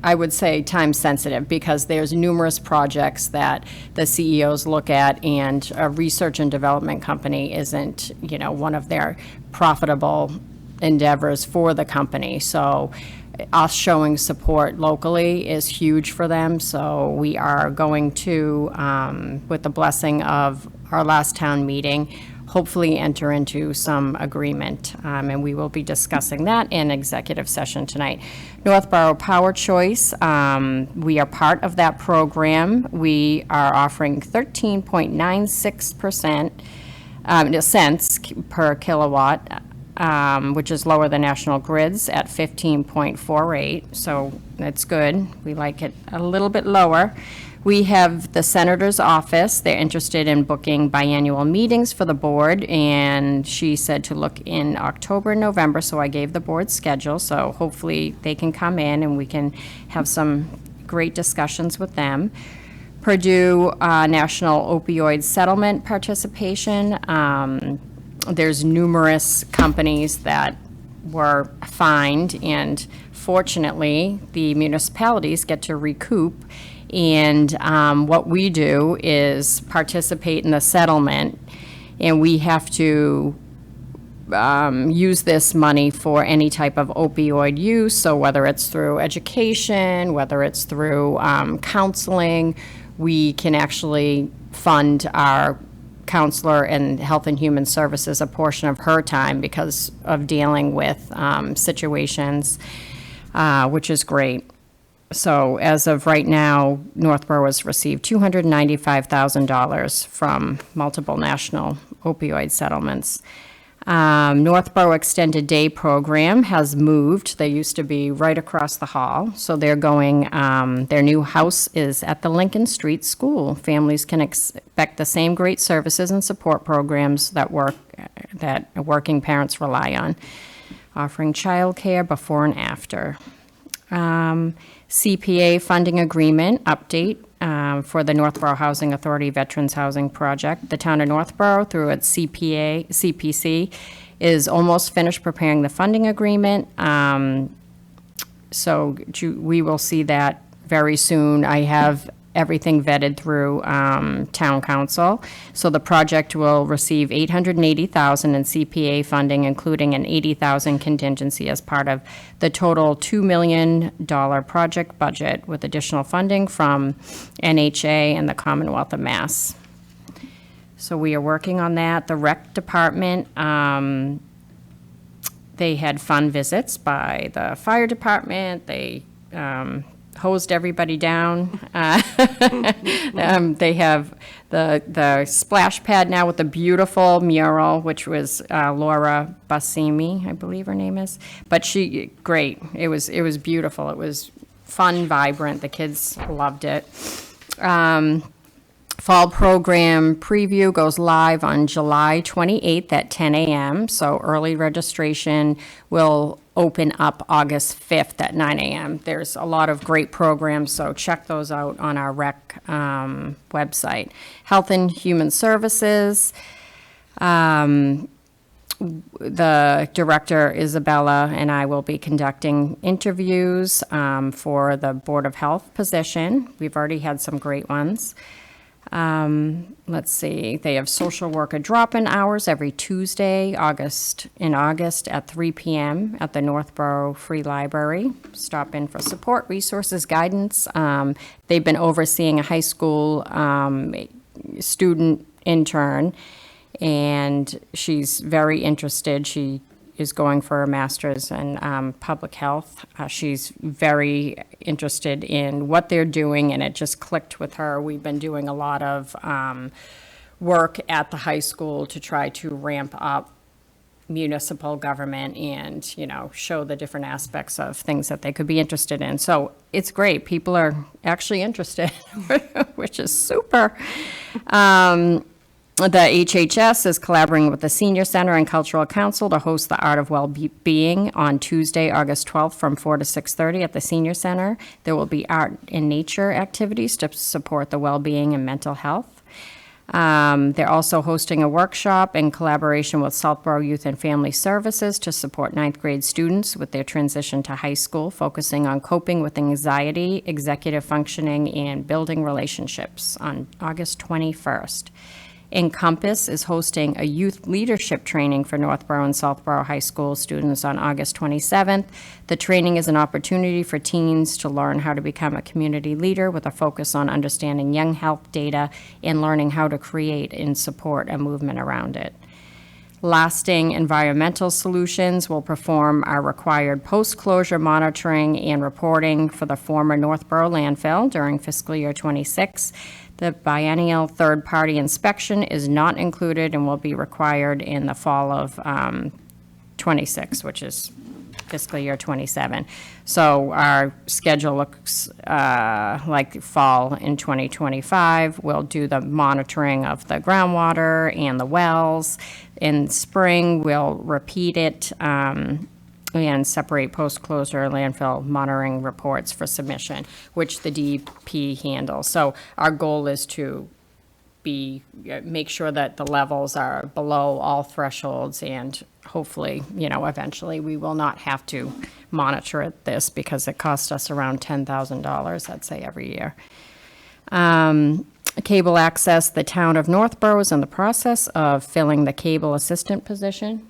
I would say time sensitive, because there's numerous projects that the CEOs look at, and a research and development company isn't, one of their profitable endeavors for the company. So us showing support locally is huge for them. So we are going to, with the blessing of our last town meeting, hopefully enter into some agreement, and we will be discussing that in executive session tonight. Northborough Power Choice, we are part of that program. We are offering 13.96% cents per kilowatt, which is lower than National Grid's at 15.48, so that's good. We like it a little bit lower. We have the Senator's office. They're interested in booking biannual meetings for the board, and she said to look in October, November, so I gave the board schedule, so hopefully they can come in and we can have some great discussions with them. Purdue National Opioid Settlement participation. There's numerous companies that were fined, and fortunately, the municipalities get to recoup. And what we do is participate in the settlement, and we have to use this money for any type of opioid use. So whether it's through education, whether it's through counseling, we can actually fund our counselor and Health and Human Services a portion of her time because of dealing with situations, which is great. So as of right now, Northborough has received $295,000 from multiple national opioid settlements. Northborough Extended Day Program has moved. They used to be right across the hall. So they're going, their new house is at the Lincoln Street School. Families can expect the same great services and support programs that working parents rely on, offering childcare before and after. CPA funding agreement update for the Northborough Housing Authority Veterans Housing Project. The town of Northborough, through its CPC, is almost finished preparing the funding agreement. So we will see that very soon. I have everything vetted through town council. So the project will receive $880,000 in CPA funding, including an $80,000 contingency as part of the total $2 million project budget, with additional funding from NHA and the Commonwealth of Mass. So we are working on that. The rec department, they had fun visits by the fire department. They hosed everybody down. They have the splash pad now with the beautiful mural, which was Laura Bassimi, I believe her name is. But great. It was beautiful. It was fun, vibrant. The kids loved it. Fall program preview goes live on July 28th at 10 a.m. So early registration will open up August 5th at 9 a.m. There's a lot of great programs, so check those out on our rec website. Health and Human Services. The director, Isabella, and I will be conducting interviews for the Board of Health position. We've already had some great ones. Let's see, they have social worker drop-in hours every Tuesday, in August at 3 p.m. at the Northborough Free Library. Stop in for support, resources, guidance. They've been overseeing a high school student intern, and she's very interested. She is going for a master's in public health. She's very interested in what they're doing, and it just clicked with her. We've been doing a lot of work at the high school to try to ramp up municipal government and, show the different aspects of things that they could be interested in. So it's great. People are actually interested, which is super. The HHS is collaborating with the Senior Center and Cultural Council to host the Art of Well-Being on Tuesday, August 12th from 4 to 6:30 at the Senior Center. There will be art and nature activities to support the well-being and mental health. They're also hosting a workshop in collaboration with Southborough Youth and Family Services to support 9th grade students with their transition to high school, focusing on coping with anxiety, executive functioning, and building relationships on August 21st. Encompass is hosting a youth leadership training for Northborough and Southborough High School students on August 27th. The training is an opportunity for teens to learn how to become a community leader with a focus on understanding young health data and learning how to create and support a movement around it. Lasting Environmental Solutions will perform our required post-closure monitoring and reporting for the former Northborough landfill during fiscal year '26. The biennial third-party inspection is not included and will be required in the fall of '26, which is fiscal year '27. So our schedule looks like fall in 2025. We'll do the monitoring of the groundwater and the wells. In spring, we'll repeat it and separate post-closure landfill monitoring reports for submission, which the DEP handles. So our goal is to make sure that the levels are below all thresholds, and hopefully, eventually we will not have to monitor this because it costs us around $10,000, I'd say, every year. Cable access, the town of Northborough is in the process of filling the cable assistant position.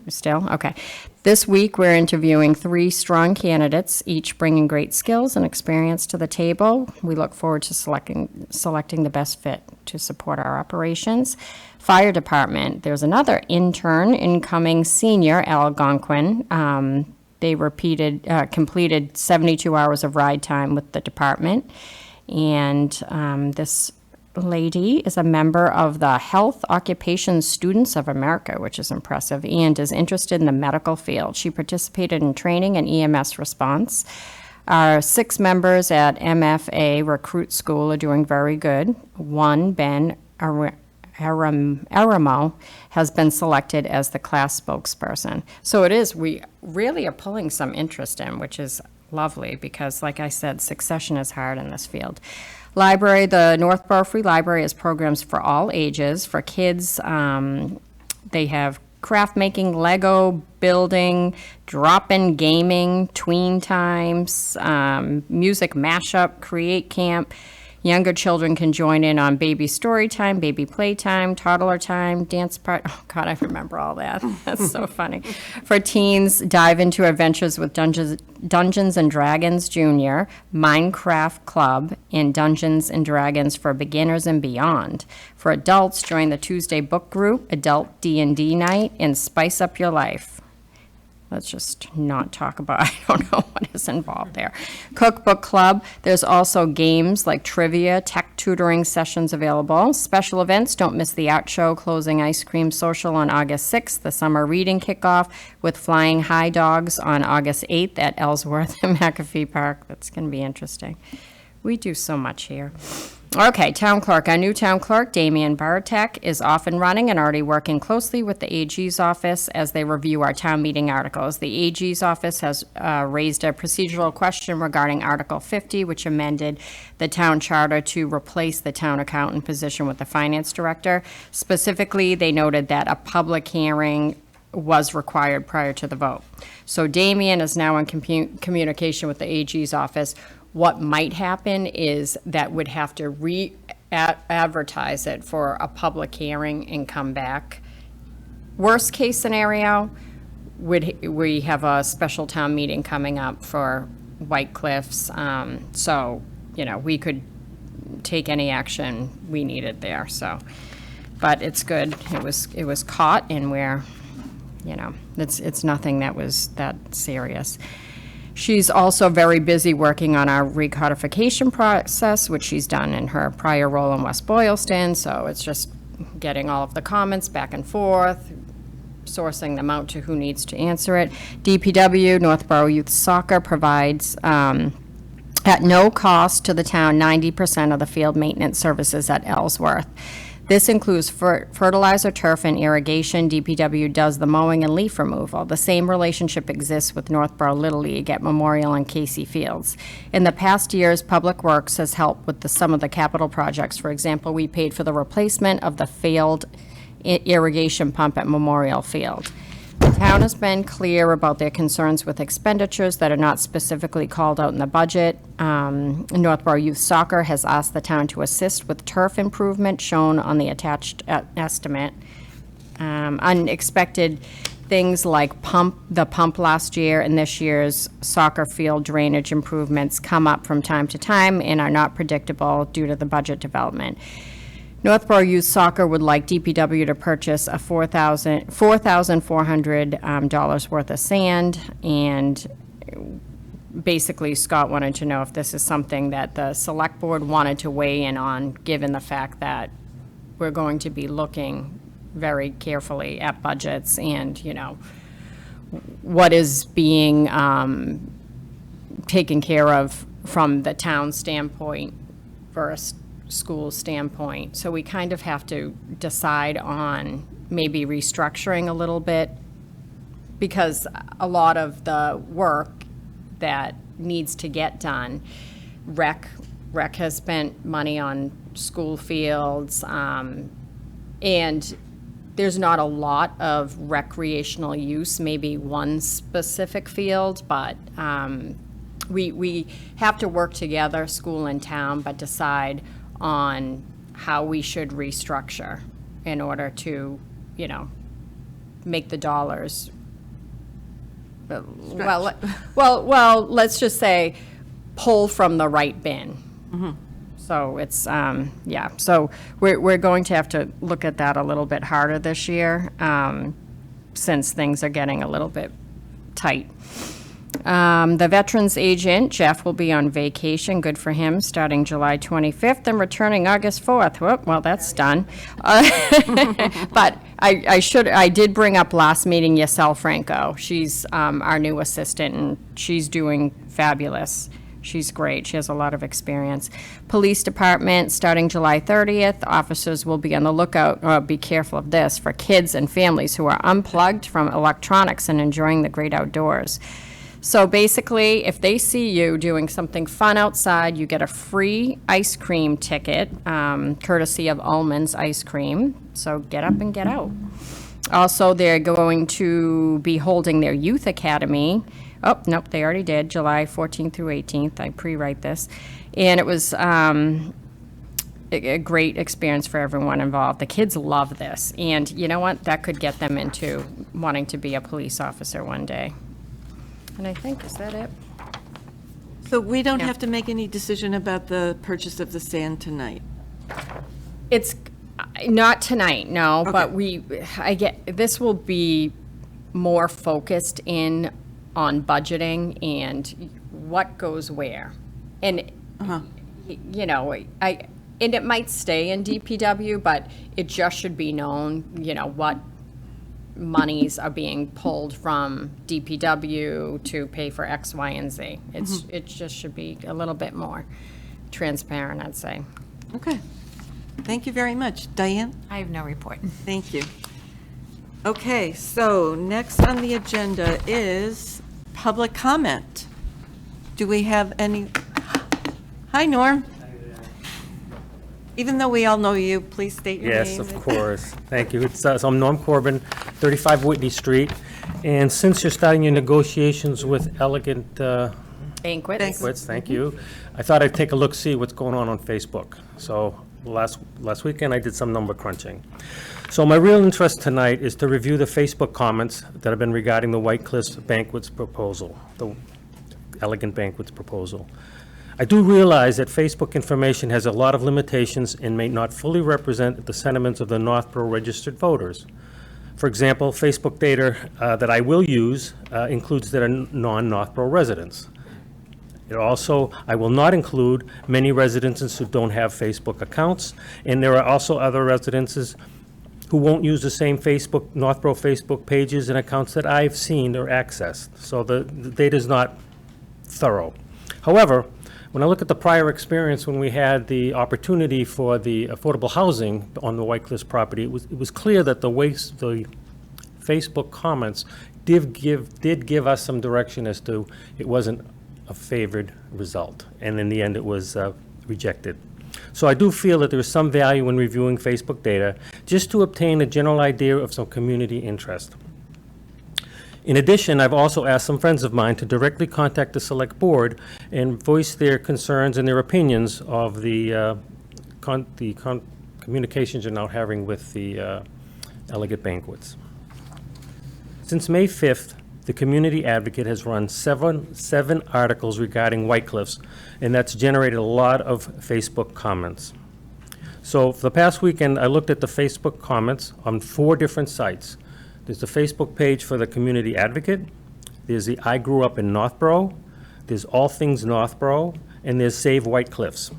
Still? Okay. This week, we're interviewing 3 strong candidates, each bringing great skills and experience to the table. We look forward to selecting the best fit to support our operations. Fire department, there's another intern, incoming senior, Algonquin. They completed 72 hours of ride time with the department. And this lady is a member of the Health Occupation Students of America, which is impressive, and is interested in the medical field. She participated in training and EMS response. Our 6 members at MFA Recruit School are doing very good. One, Ben Aramo, has been selected as the class spokesperson. So we really are pulling some interest in, which is lovely because, like I said, succession is hard in this field. Library, the Northborough Free Library has programs for all ages. For kids, they have craft making, Lego building, drop-in gaming, tween times, music mashup, create camp. Younger children can join in on baby story time, baby playtime, toddler time, dance part. Oh, God, I remember all that. That's so funny. For teens, dive into adventures with Dungeons and Dragons Junior, Minecraft Club, and Dungeons and Dragons for beginners and beyond. For adults, join the Tuesday book group, Adult D&D Night, and spice up your life. Let's just not talk about, I don't know what is involved there. Cookbook Club, there's also games like trivia, tech tutoring sessions available. Special events, don't miss the art show, closing ice cream social on August 6th, the summer reading kickoff with Flying High Dogs on August 8th at Ellsworth and McAfee Park. That's going to be interesting. We do so much here. Okay, town clerk. Our new town clerk, Damian Baratek, is off and running and already working closely with the AG's office as they review our town meeting articles. The AG's office has raised a procedural question regarding Article 50, which amended the town charter to replace the town accountant position with the finance director. Specifically, they noted that a public hearing was required prior to the vote. So Damian is now in communication with the AG's office. What might happen is that would have to re-advertise it for a public hearing and come back. Worst case scenario, we have a special town meeting coming up for White Cliffs. So, we could take any action we needed there, so. But it's good. It was caught, and it's nothing that was that serious. She's also very busy working on our recodification process, which she's done in her prior role in West Boylston. So it's just getting all of the comments back and forth, sourcing them out to who needs to answer it. DPW, Northborough Youth Soccer, provides at no cost to the town 90% of the field maintenance services at Ellsworth. This includes fertilizer, turf, and irrigation. DPW does the mowing and leaf removal. The same relationship exists with Northborough Little League at Memorial and Casey Fields. In the past years, Public Works has helped with some of the capital projects. For example, we paid for the replacement of the failed irrigation pump at Memorial Field. The town has been clear about their concerns with expenditures that are not specifically called out in the budget. Northborough Youth Soccer has asked the town to assist with turf improvement shown on the attached estimate. Unexpected things like the pump last year and this year's soccer field drainage improvements come up from time to time and are not predictable due to the budget development. Northborough Youth Soccer would like DPW to purchase a $4,400 worth of sand, and basically Scott wanted to know if this is something that the select board wanted to weigh in on, given the fact that we're going to be looking very carefully at budgets and, what is being taken care of from the town standpoint versus school standpoint. So we kind of have to decide on maybe restructuring a little bit, because a lot of the work that needs to get done, rec has spent money on school fields, and there's not a lot of recreational use, maybe one specific field, but we have to work together, school and town, but decide on how we should restructure in order to, you know, make the dollars. Well, let's just say pull from the right bin. So it's, yeah, so we're going to have to look at that a little bit harder this year, since things are getting a little bit tight. The veterans agent, Jeff, will be on vacation, good for him, starting July 25th and returning August 4th. Well, that's done. But I did bring up last meeting Yasel Franco. She's our new assistant, and she's doing fabulous. She's great. She has a lot of experience. Police department, starting July 30th, officers will be on the lookout, be careful of this, for kids and families who are unplugged from electronics and enjoying the great outdoors. So basically, if they see you doing something fun outside, you get a free ice cream ticket, courtesy of Ullman's Ice Cream. So get up and get out. Also, they're going to be holding their youth academy. Oh, nope, they already did, July 14th through 18th. I pre-write this. And it was a great experience for everyone involved. The kids love this. And you know what? That could get them into wanting to be a police officer one day. And I think, is that it? So we don't Yeah. have to make any decision about the purchase of the sand tonight? It's not tonight, no, but Okay. this will be more focused in on budgeting and what goes where. And, you know, and it might stay in DPW, but it just should be known, you know, what monies are being pulled from DPW to pay for X, Y, and Z. It just should be a little bit more transparent, I'd say. Okay. Thank you very much. Diane? I have no report. Thank you. Okay, so next on the agenda is public comment. Do we have any? Hi, Norm. Even though we all know you, please state your name. Yes, of course. Thank you. So I'm Norm Corbin, 35 Whitney Street. And since you're starting your negotiations with Elegant Banquets. thank you, I thought I'd take a look, see what's going on Facebook. So last weekend, I did some number crunching. So my real interest tonight is to review the Facebook comments that have been regarding the White Cliffs Banquets proposal, the Elegant Banquets proposal. I do realize that Facebook information has a lot of limitations and may not fully represent the sentiments of the Northborough registered voters. For example, Facebook data that I will use includes that are non-Northborough residents. I will not include many residences who don't have Facebook accounts, and there are also other residences who won't use the same Northborough Facebook pages and accounts that I've seen or accessed. So the data is not thorough. However, when I look at the prior experience when we had the opportunity for the affordable housing on the White Cliffs property, it was clear that the Facebook comments did give us some direction as to it wasn't a favored result, and in the end it was rejected. So I do feel that there is some value in reviewing Facebook data just to obtain a general idea of some community interest. In addition, I've also asked some friends of mine to directly contact the Select Board and voice their concerns and their opinions of the communications you're now having with the Elegant Banquets. Since May 5th, the Community Advocate has run seven articles regarding White Cliffs, and that's generated a lot of Facebook comments. So for the past weekend, I looked at the Facebook comments on 4 different sites. There's the Facebook page for the Community Advocate, there's the I Grew Up in Northborough, there's All Things Northborough, and there's Save White Cliffs.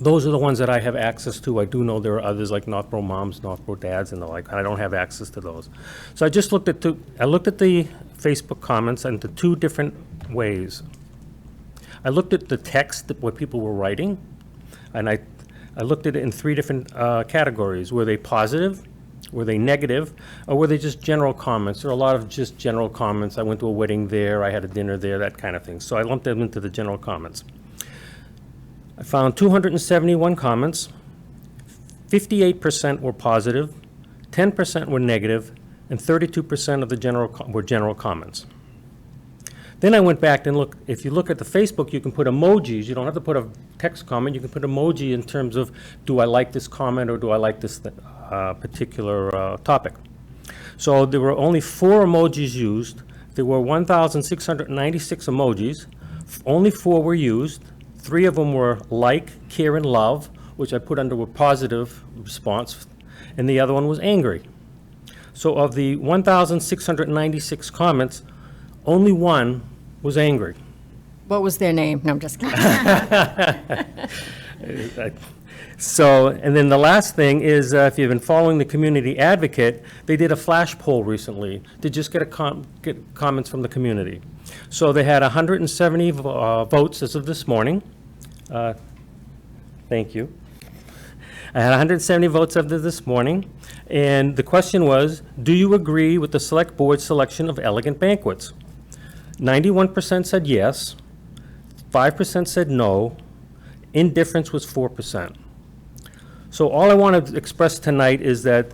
those are the ones that I have access to. I do know there are others like Northborough Moms, Northborough Dads, and the like, and I don't have access to those. So I just looked at I looked at the Facebook comments into two different ways. I looked at the text, what people were writing, and I looked at it in three different categories. Were they positive? Were they negative? Or were they just general comments? There are a lot of just general comments. I went to a wedding there, I had a dinner there, that kind of thing. So I lumped them into the general comments. I found 271 comments. 58% were positive, 10% were negative, and 32% of the were general comments. Then I went back and looked. If you look at the Facebook, you can put emojis. You don't have to put a text comment. You can put emoji in terms of, do I like this comment or do I like this particular topic? So there were only 4 emojis used. There were 1,696 emojis. Only 4 were used. 3 of them were like, care, and love, which I put under a positive response, and the other one was angry. So of the 1,696 comments, only 1 was angry. What was their name? No, I'm just kidding. So, and then the last thing is, if you've been following the Community Advocate, they did a flash poll recently to just get comments from the community. So they had 170 votes as of this morning. Thank you. I had 170 votes as of this morning, and the question was, do you agree with the Select Board's selection of Elegant Banquets? 91% said yes, 5% said no, indifference was 4%. So all I want to express tonight is that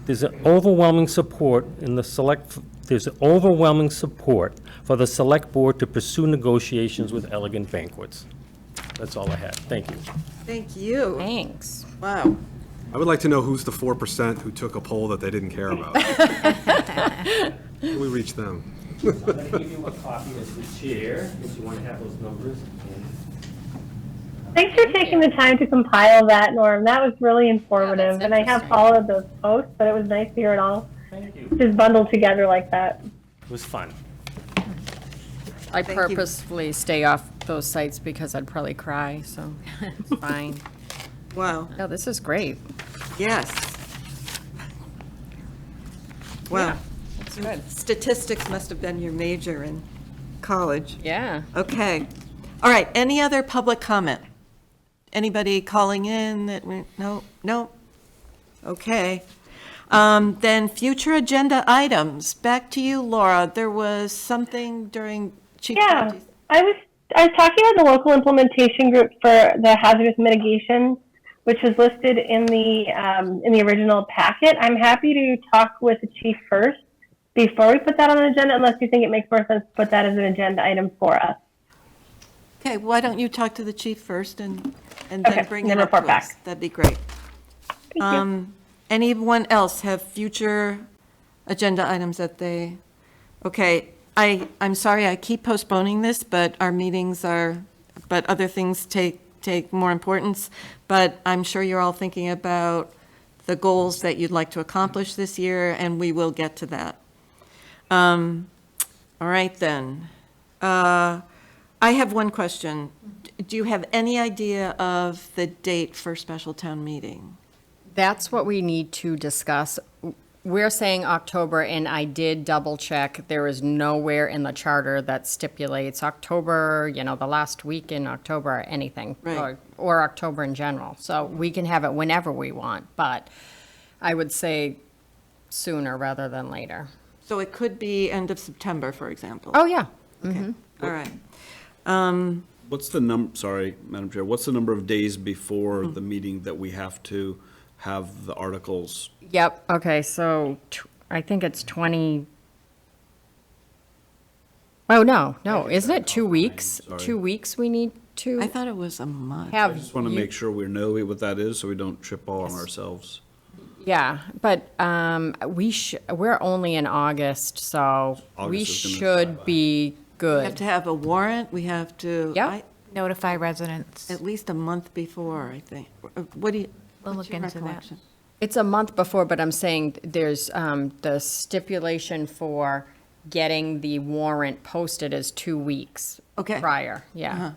there's an overwhelming support in the there's overwhelming support for the Select Board to pursue negotiations with Elegant Banquets. That's all I had. Thank you. Thank you. Thanks. Wow. I would like to know who's the 4% who took a poll that they didn't care about. How do we reach them? I'm going to give you a copy as the chair, if you want to have those numbers. Thanks for taking the time to compile that, Norm. That was really informative, that's and I have interesting. followed those posts, but it was nice to hear it all Thank you. just bundled together like that. It was fun. I Thank you. purposefully stay off those sites because I'd probably cry, so it's fine. Wow. No, this is great. Yes. Wow. That's good. Statistics must have been your major in college. Yeah. Okay. All right, any other public comment? Anybody calling in that, no? No? Okay. Then future agenda items. Back to you, Laura. There was something during Chief Yeah, County's- I was talking about the local implementation group for the hazardous mitigation, which is listed in the original packet. I'm happy to talk with the chief first before we put that on an agenda, unless you think it makes more sense to put that as an agenda item for us. Okay, why don't you talk to the chief first and then Okay, bring and it then up to report us? back. That'd be great. Thank you. Anyone else have future agenda items that they, okay, I'm sorry, I keep postponing this, but our meetings but other things take more importance. But I'm sure you're all thinking about the goals that you'd like to accomplish this year, and we will get to that. All right, then. I have one question. Do you have any idea of the date for special town meeting? That's what we need to discuss. We're saying October, and I did double check. There is nowhere in the charter that stipulates October, the last week in October or anything. Right. Or October in general. So we can have it whenever we want, but I would say sooner rather than later. So it could be end of September, for example? Oh, yeah. Okay, all right. What's the sorry, Madam Chair, what's the number of days before the meeting that we have to have the articles? Yep, okay, so I think it's 20. Oh, no, isn't it 2 weeks? Sorry. 2 weeks we need to I thought it was a month. have. I just want to make sure we know what that is, so we don't trip all on ourselves. Yeah, but we're only in August, so we August is gonna should fly by. be We have good. to have a warrant, we have to. Yep. Notify residents. At least a month before, I think. What do you? We'll what's look your into that. recollection? It's a month before, but I'm saying there's the stipulation for getting the warrant posted as 2 weeks Okay. prior, Uh-huh. yeah.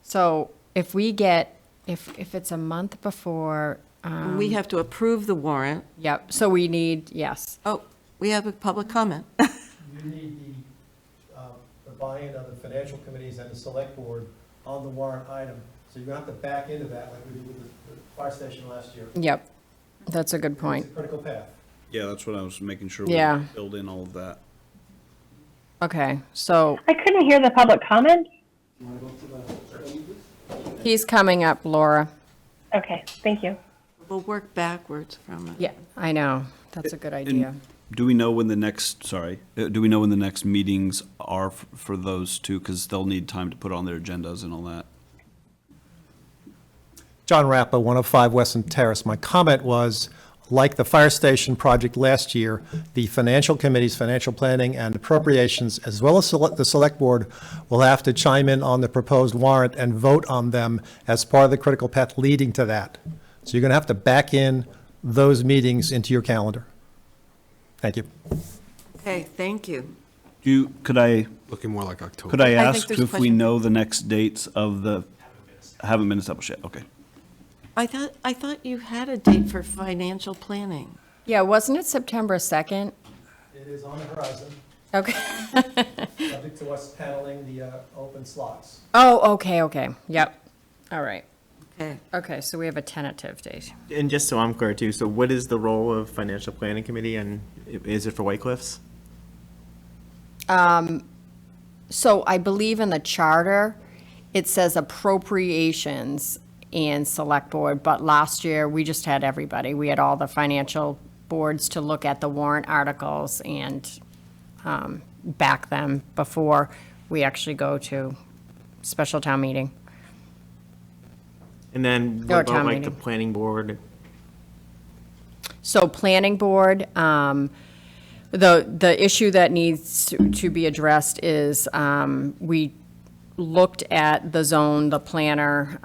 So if we get If it's a month before, We have to approve the warrant. yep, so we need, yes. Oh, we have a public comment. You need the buy-in of the financial committees and the select board on the warrant item. So you're gonna have to back into that like we did with the fire station last year. Yep, that's a good It's point. a critical path. Yeah, that's what I was making sure we Yeah. build in all of that. Okay, so I couldn't hear the public comment. he's coming up, Laura. Okay, thank you. We'll work backwards from it. Yeah, I know, that's a good idea. Do we know when the next, do we know when the next meetings are for those two? Because they'll need time to put on their agendas and all that. John Rappa, 105 Weston Terrace. My comment was, like the fire station project last year, the financial committees, financial planning and appropriations, as well as the select board, will have to chime in on the proposed warrant and vote on them as part of the critical path leading to that. So you're going to have to back in those meetings into your calendar. Thank you. Okay, thank you. Could I Looking more like October. Could I think ask there's if we question. know the next dates of the, haven't been established yet, okay. I thought you had a date for financial planning. Yeah, wasn't it September 2nd? It is on the horizon, Okay. subject to us paneling the open slots. Oh, okay, yep, all right. Okay. Okay, so we have a tentative date. And just so I'm clear too, so what is the role of financial planning committee and is it for White Cliffs? So I believe in the charter, it says appropriations and select board, but last year, we just had everybody. We had all the financial boards to look at the warrant articles and back them before we actually go to special town meeting. And then Or what about town like the meeting. planning board? So planning board, the issue that needs to be addressed is, we looked at the zone, the planner,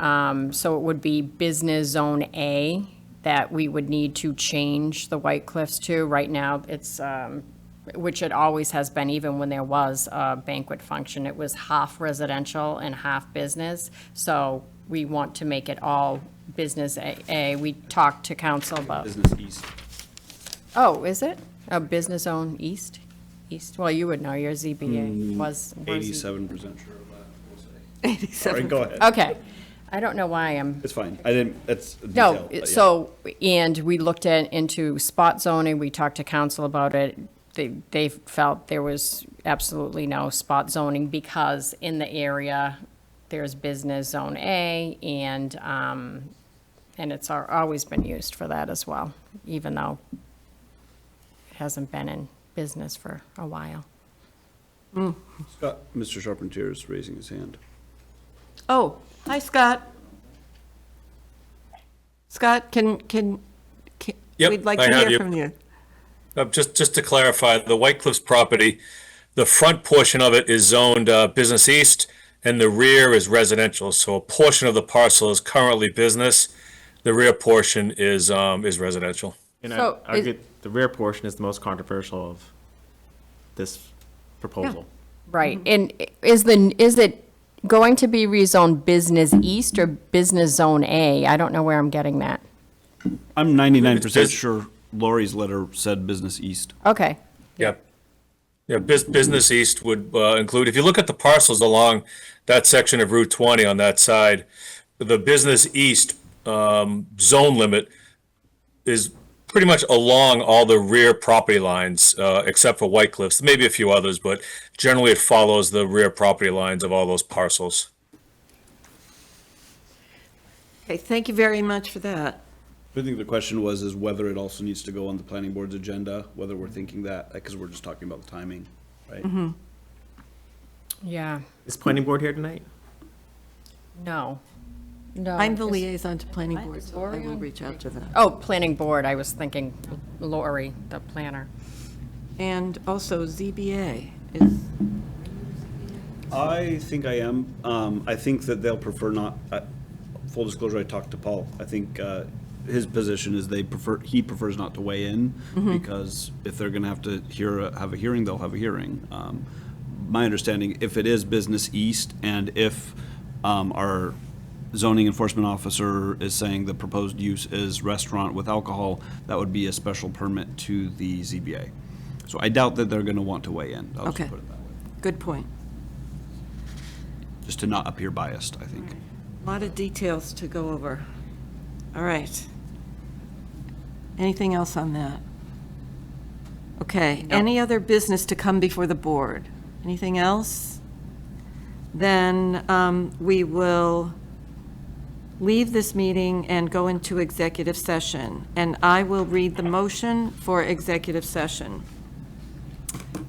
so it would be business zone A that we would need to change the White Cliffs to. Right now, it's, which it always has been, even when there was a banquet function, it was half residential and half business. So we want to make it all business A. We talked to council about. Business East. Oh, is it? A business zone east? East, well, you would know, your ZBA was. 87% sure of that, we'll say. 87. Sorry, go ahead. Okay. I don't know why I'm, It's fine. I didn't, that's a no, detail, but yeah. so, and we looked into spot zoning, we talked to council about it. They felt there was absolutely no spot zoning because in the area, there's business zone A and it's always been used for that as well, even though it hasn't been in business for a while. Scott, Mr. Charpentier is raising his hand. Oh, hi, Scott. Scott, Yep, we'd like I to have hear you. from you. Just to clarify, the White Cliffs property, the front portion of it is zoned Business East, and the rear is residential. So a portion of the parcel is currently business. The rear portion is residential. And So I argue the rear portion is the most controversial of this proposal. Right, and is it going to be rezoned business east or business zone A? I don't know where I'm getting that. I'm 99% It's- sure Lori's letter said Business East. Okay, Yeah. Yeah, Business East would include, if you look at the parcels along that section of Route 20 on that side, the Business East zone limit is pretty much along all the rear property lines, except for White Cliffs, maybe a few others, but generally it follows the rear property lines of all those parcels. Okay, thank you very much for that. I think the question is whether it also needs to go on the planning board's agenda, whether we're thinking that, because we're just talking about the timing, right? yeah, Is planning board here tonight? no. I'm the liaison to planning board, so I will reach out to them. Oh, planning board, I was thinking Lori, the planner. And also ZBA is, I think I am. I think that they'll prefer not, full disclosure, I talked to Paul. I think his position is he prefers not to weigh in because if they're gonna have to have a hearing, they'll have a hearing. My understanding, if it is Business East and if our zoning enforcement officer is saying the proposed use is restaurant with alcohol, that would be a special permit to the ZBA. So I doubt that they're going to want to weigh in. I'll just Okay. put it that way. Good point. Just to not appear biased, I think. A lot of details to go over. All right. Anything else on that? Okay, any other business to come before the board? Anything else? Then we will leave this meeting and go into executive session. And I will read the motion for executive session.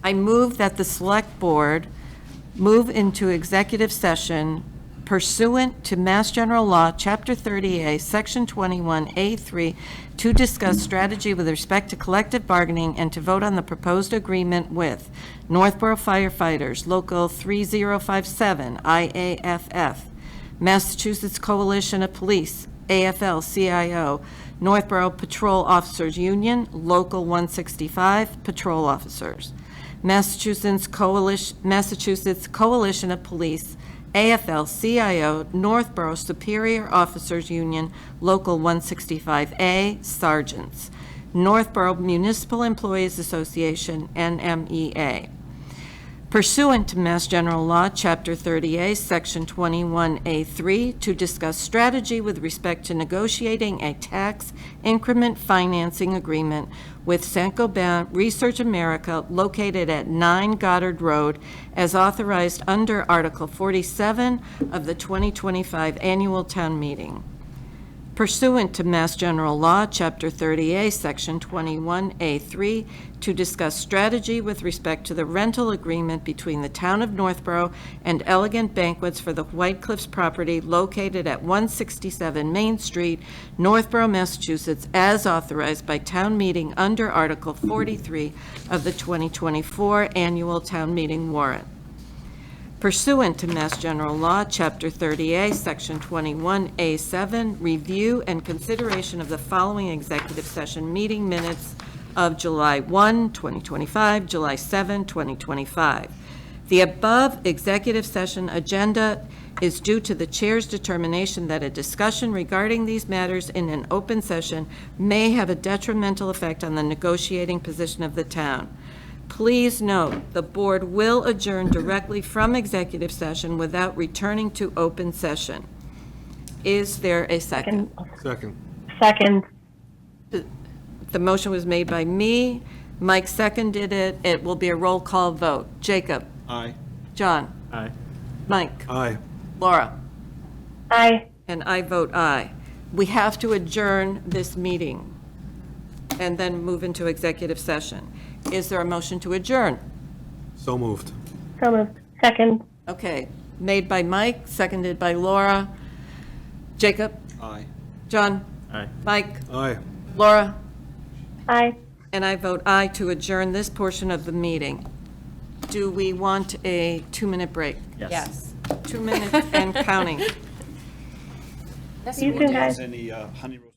I move that the Select Board move into executive session pursuant to Mass General Law, Chapter 30A, Section 21A3, to discuss strategy with respect to collective bargaining and to vote on the proposed agreement with Northborough Firefighters, Local 3057, IAFF, Massachusetts Coalition of Police, AFL-CIO, Northborough Patrol Officers Union, Local 165, Patrol Officers, Massachusetts Coalition of Police, AFL-CIO, Northborough Superior Officers Union, Local 165A, Sergeants, Northborough Municipal Employees Association, NMEA. Pursuant to Mass General Law, Chapter 30A, Section 21A3, to discuss strategy with respect to negotiating a tax increment financing agreement with Saint-Gobain Research America located at 9 Goddard Road as authorized under Article 47 of the 2025 Annual Town Meeting. Pursuant to Mass General Law, Chapter 30A, Section 21A3, to discuss strategy with respect to the rental agreement between the Town of Northborough and Elegant Banquets for the White Cliffs property located at 167 Main Street, Northborough, Massachusetts, as authorized by town meeting under Article 43 of the 2024 Annual Town Meeting warrant. Pursuant to Mass General Law, Chapter 30A, Section 21A7, review and consideration of the following executive session meeting minutes of July 1, 2025, July 7, 2025. The above executive session agenda is due to the chair's determination that a discussion regarding these matters in an open session may have a detrimental effect on the negotiating position of the town. Please note, the board will adjourn directly from executive session without returning to open session. Is there a second? Second. The motion was made by me. Mike seconded it. It will be a roll call vote. Jacob? Aye. John? Aye. Mike? Aye. Laura? Aye. And I vote aye. We have to adjourn this meeting and then move into executive session. Is there a motion to adjourn? So moved. So moved. Second. Okay, made by Mike, seconded by Laura. Jacob? Aye. John? Aye. Mike? Aye. Laura? Aye. And I vote aye to adjourn this portion of the meeting. Do we want a 2-minute break? Yes. 2 minutes and counting. See you soon, guys. Any honey roast